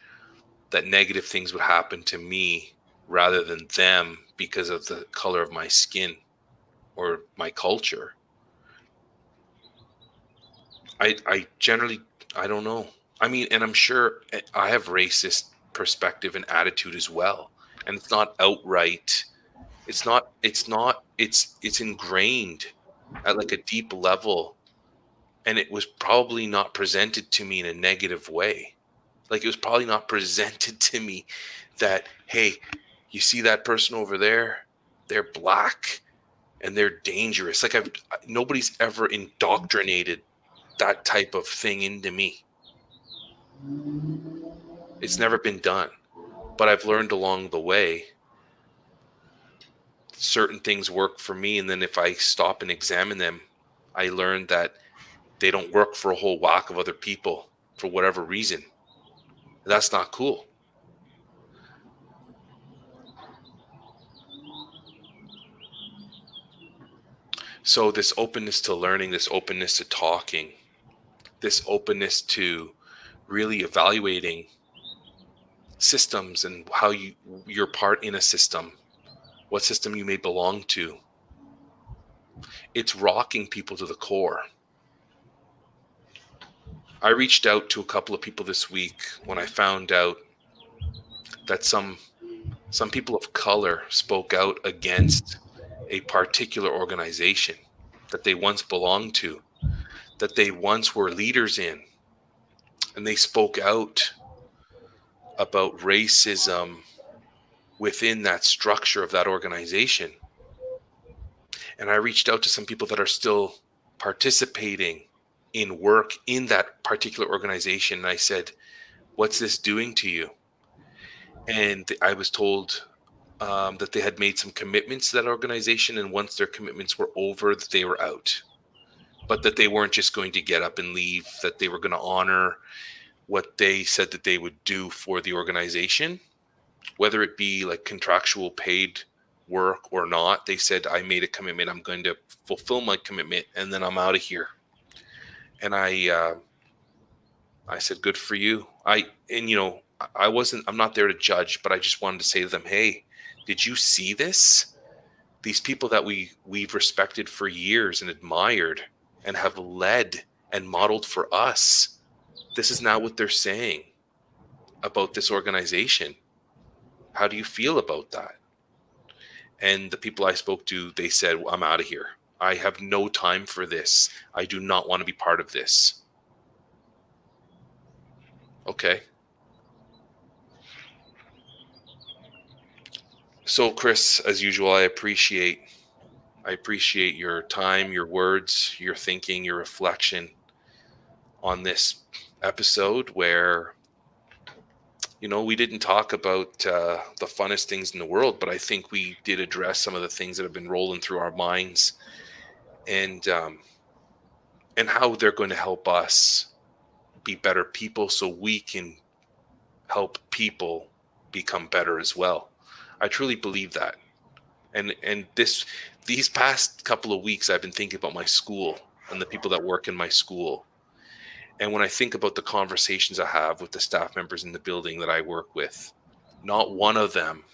that negative things would happen to me rather than them because of the color of my skin or my culture. I generally, I don't know. I mean, and I'm sure I have racist perspective and attitude as well. And it's not outright. It's ingrained at like a deep level. And it was probably not presented to me in a negative way. Like it was probably not presented to me that, hey, you see that person over there? They're black and they're dangerous. Like nobody's ever indoctrinated that type of thing into me. It's never been done. But I've learned along the way certain things work for me, and then if I stop and examine them, I learned that they don't work for a whole whack of other people for whatever reason. That's not cool. So this openness to learning, this openness to talking, this openness to really evaluating systems and how your part in a system, what system you may belong to, it's rocking people to the core. I reached out to a couple of people this week when I found out that some people of color spoke out against a particular organization that they once belonged to, that they once were leaders in, and they spoke out about racism within that structure of that organization. And I reached out to some people that are still participating in work in that particular organization. And I said, "What's this doing to you?" And I was told that they had made some commitments to that organization, and once their commitments were over, that they were out. But that they weren't just going to get up and leave, that they were going to honor what they said that they would do for the organization, whether it be like contractual paid work or not. They said, I made a commitment, I'm going to fulfill my commitment, and then I'm out of here. And I said, good for you. I'm not there to judge, but I just wanted to say to them, hey, did you see this? These people that we've respected for years and admired and have led and modeled for us, this is now what they're saying about this organization. How do you feel about that? And the people I spoke to, they said, well, I'm out of here. I have no time for this. I do not want to be part of this. Okay. So Chris, as usual, I appreciate your time, your words, your thinking, your reflection on this episode where, we didn't talk about the funnest things in the world, but I think we did address some of the things that have been rolling through our minds, and how they're going to help us be better people so we can help people become better as well. I truly believe that. And these past couple of weeks, I've been thinking about my school and the people that work in my school. And when I think about the conversations I have with the staff members in the building that I work with, not one of them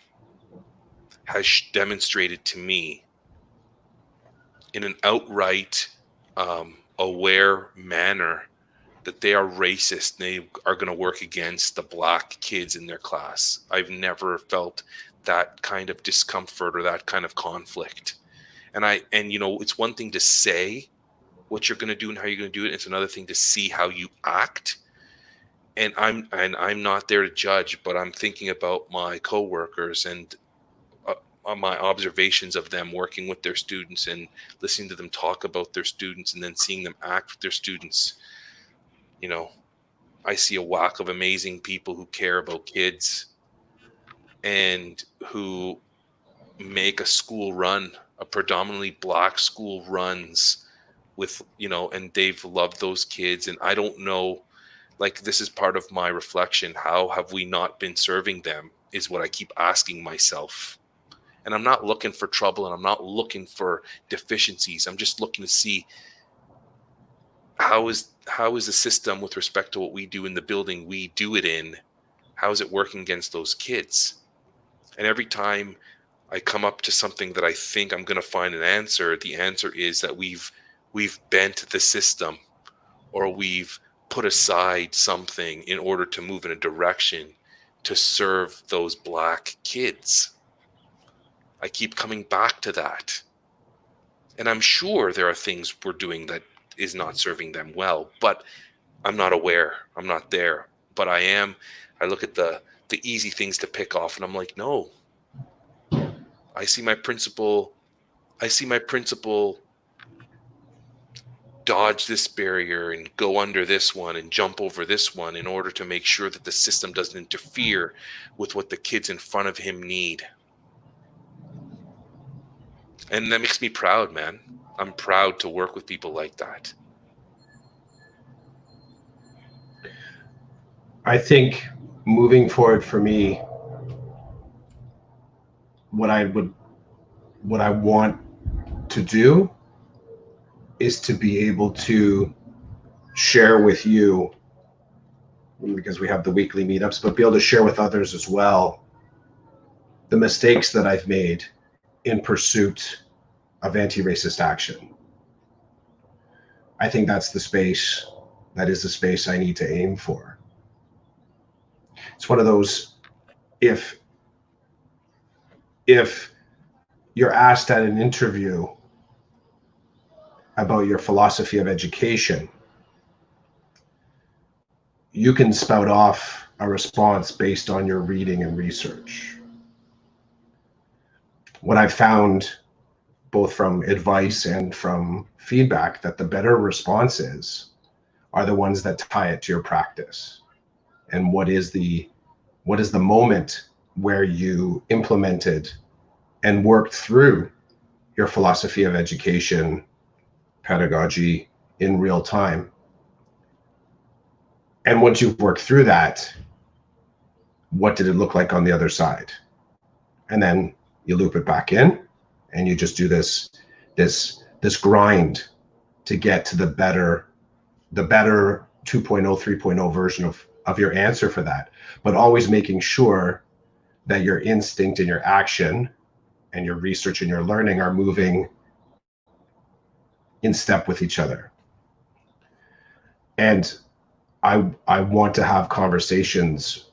has demonstrated to me in an outright aware manner that they are racist and they are going to work against the black kids in their class. I've never felt that kind of discomfort or that kind of conflict. And it's one thing to say what you're going to do and how you're going to do it. It's another thing to see how you act. And I'm not there to judge, but I'm thinking about my coworkers and my observations of them working with their students and listening to them talk about their students and then seeing them act with their students. I see a whack of amazing people who care about kids and who make a school run, a predominantly black school runs with, and they've loved those kids. And I don't know, like, this is part of my reflection. How have we not been serving them is what I keep asking myself. And I'm not looking for trouble and I'm not looking for deficiencies. I'm just looking to see how is the system with respect to what we do in the building we do it in, how is it working against those kids? And every time I come up to something that I think I'm going to find an answer, the answer is that we've bent the system, or we've put aside something in order to move in a direction to serve those black kids. I keep coming back to that. And I'm sure there are things we're doing that is not serving them well, but I'm not aware. I'm not there. But I look at the easy things to pick off and I'm like, no. I see my principal dodge this barrier and go under this one and jump over this one in order to make sure that the system doesn't interfere with what the kids in front of him need. And that makes me proud, man. I'm proud to work with people like that. I think moving forward for me, what I want to do is to be able to share with you, because we have the weekly meetups, but be able to share with others as well the mistakes that I've made in pursuit of anti-racist action. I think that is the space I need to aim for. It's one of those, if you're asked at an interview about your philosophy of education, you can spout off a response based on your reading and research. What I've found, both from advice and from feedback, that the better response is are the ones that tie it to your practice. And what is the moment where you implemented and worked through your philosophy of education, pedagogy in real time? And once you've worked through that, what did it look like on the other side? And then you loop it back in, and you just do this grind to get to the better 2.0, 3.0 version of your answer for that. But always making sure that your instinct and your action and your research and your learning are moving in step with each other. And I want to have conversations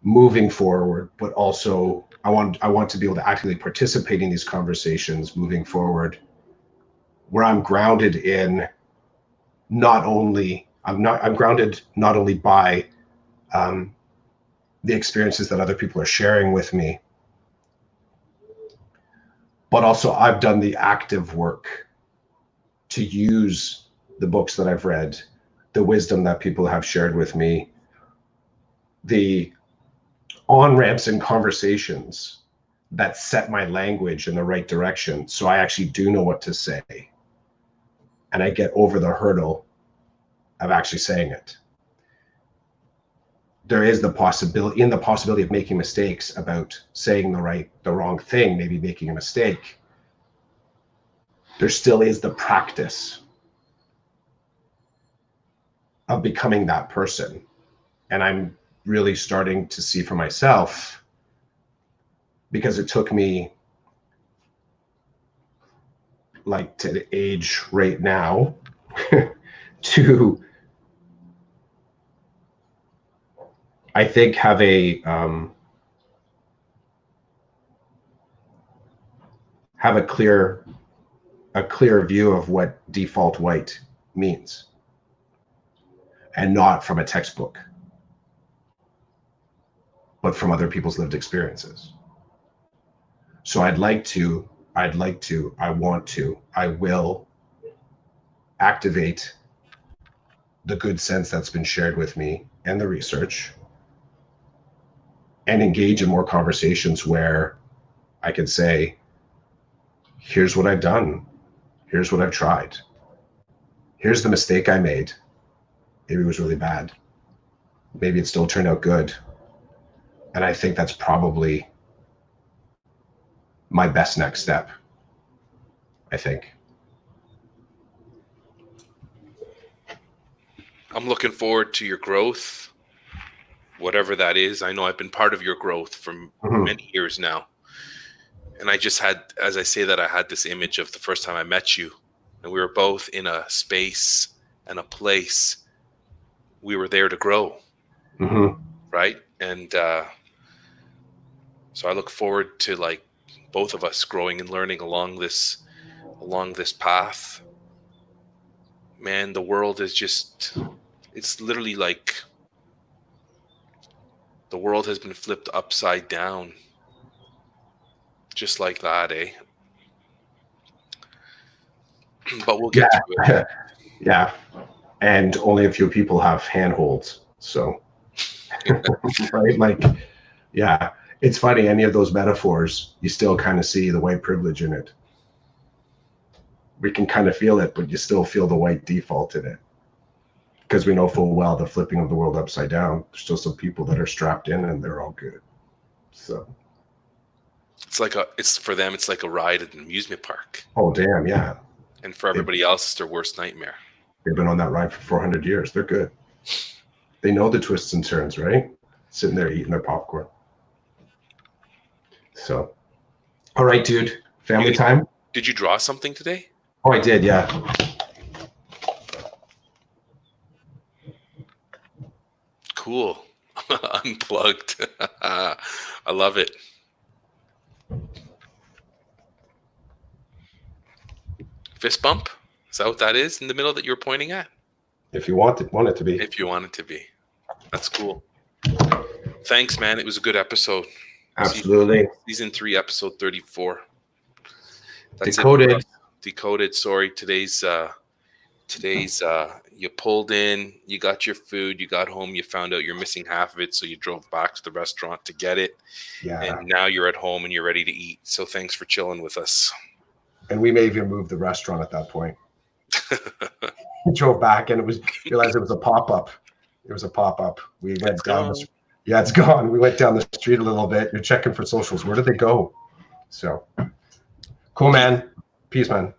moving forward, but also I want to be able to actively participate in these conversations moving forward, where I'm grounded in I'm grounded not only by the experiences that other people are sharing with me, but also I've done the active work to use the books that I've read, the wisdom that people have shared with me, the on-ramps and conversations that set my language in the right direction, so I actually do know what to say, and I get over the hurdle of actually saying it. There is the possibility of making mistakes about saying the wrong thing, maybe making a mistake. There still is the practice of becoming that person. And I'm really starting to see for myself, because it took me like to the age right now to, I think, have a clear view of what default white means, and not from a textbook, but from other people's lived experiences. So I will activate the good sense that's been shared with me and the research, and engage in more conversations where I can say, here's what I've done, here's what I've tried, here's the mistake I made. Maybe it was really bad, maybe it still turned out good. And I think that's probably my best next step, I think. I'm looking forward to your growth, whatever that is. I know I've been part of your growth for many years now. And I just had, as I say that, I had this image of the first time I met you, and we were both in a space and a place. We were there to grow, right? And so I look forward to like both of us growing and learning along this path. Man, the world is just, it's literally like the world has been flipped upside down. Just like that, eh? But we'll get through it. Yeah. And only a few people have handholds. So, right? Like, yeah. It's funny, any of those metaphors, you still kind of see the white privilege in it. We can kind of feel it, but you still feel the white default in it. Because we know full well the flipping of the world upside down, there's still some people that are strapped in and they're all good. So it's for them, it's like a ride at an amusement park. Oh, damn, yeah. And for everybody else, it's their worst nightmare. They've been on that ride for 400 years. They're good. They know the twists and turns, right? Sitting there eating their popcorn. So, all right, dude. Family time. Did you draw something today? Oh, I did, yeah. Cool. Unplugged. I love it. Fist bump? Is that what that is in the middle that you're pointing at? If you want it to be. If you want it to be. That's cool. Thanks, man. It was a good episode. Absolutely. Season 3, episode 34. That's Decoded. Decoded. Sorry. Today's Today's you pulled in, you got your food, you got home, you found out you're missing half of it, so you drove back to the restaurant to get it, Yeah. and now you're at home and you're ready to eat. So thanks for chilling with us. And we may even move the restaurant at that point. We drove back and realized it was a pop-up. It was a pop-up. We went down the yeah, it's gone. We went down the street a little bit. You're checking for socials. Where did they go? So cool, man. Peace, man.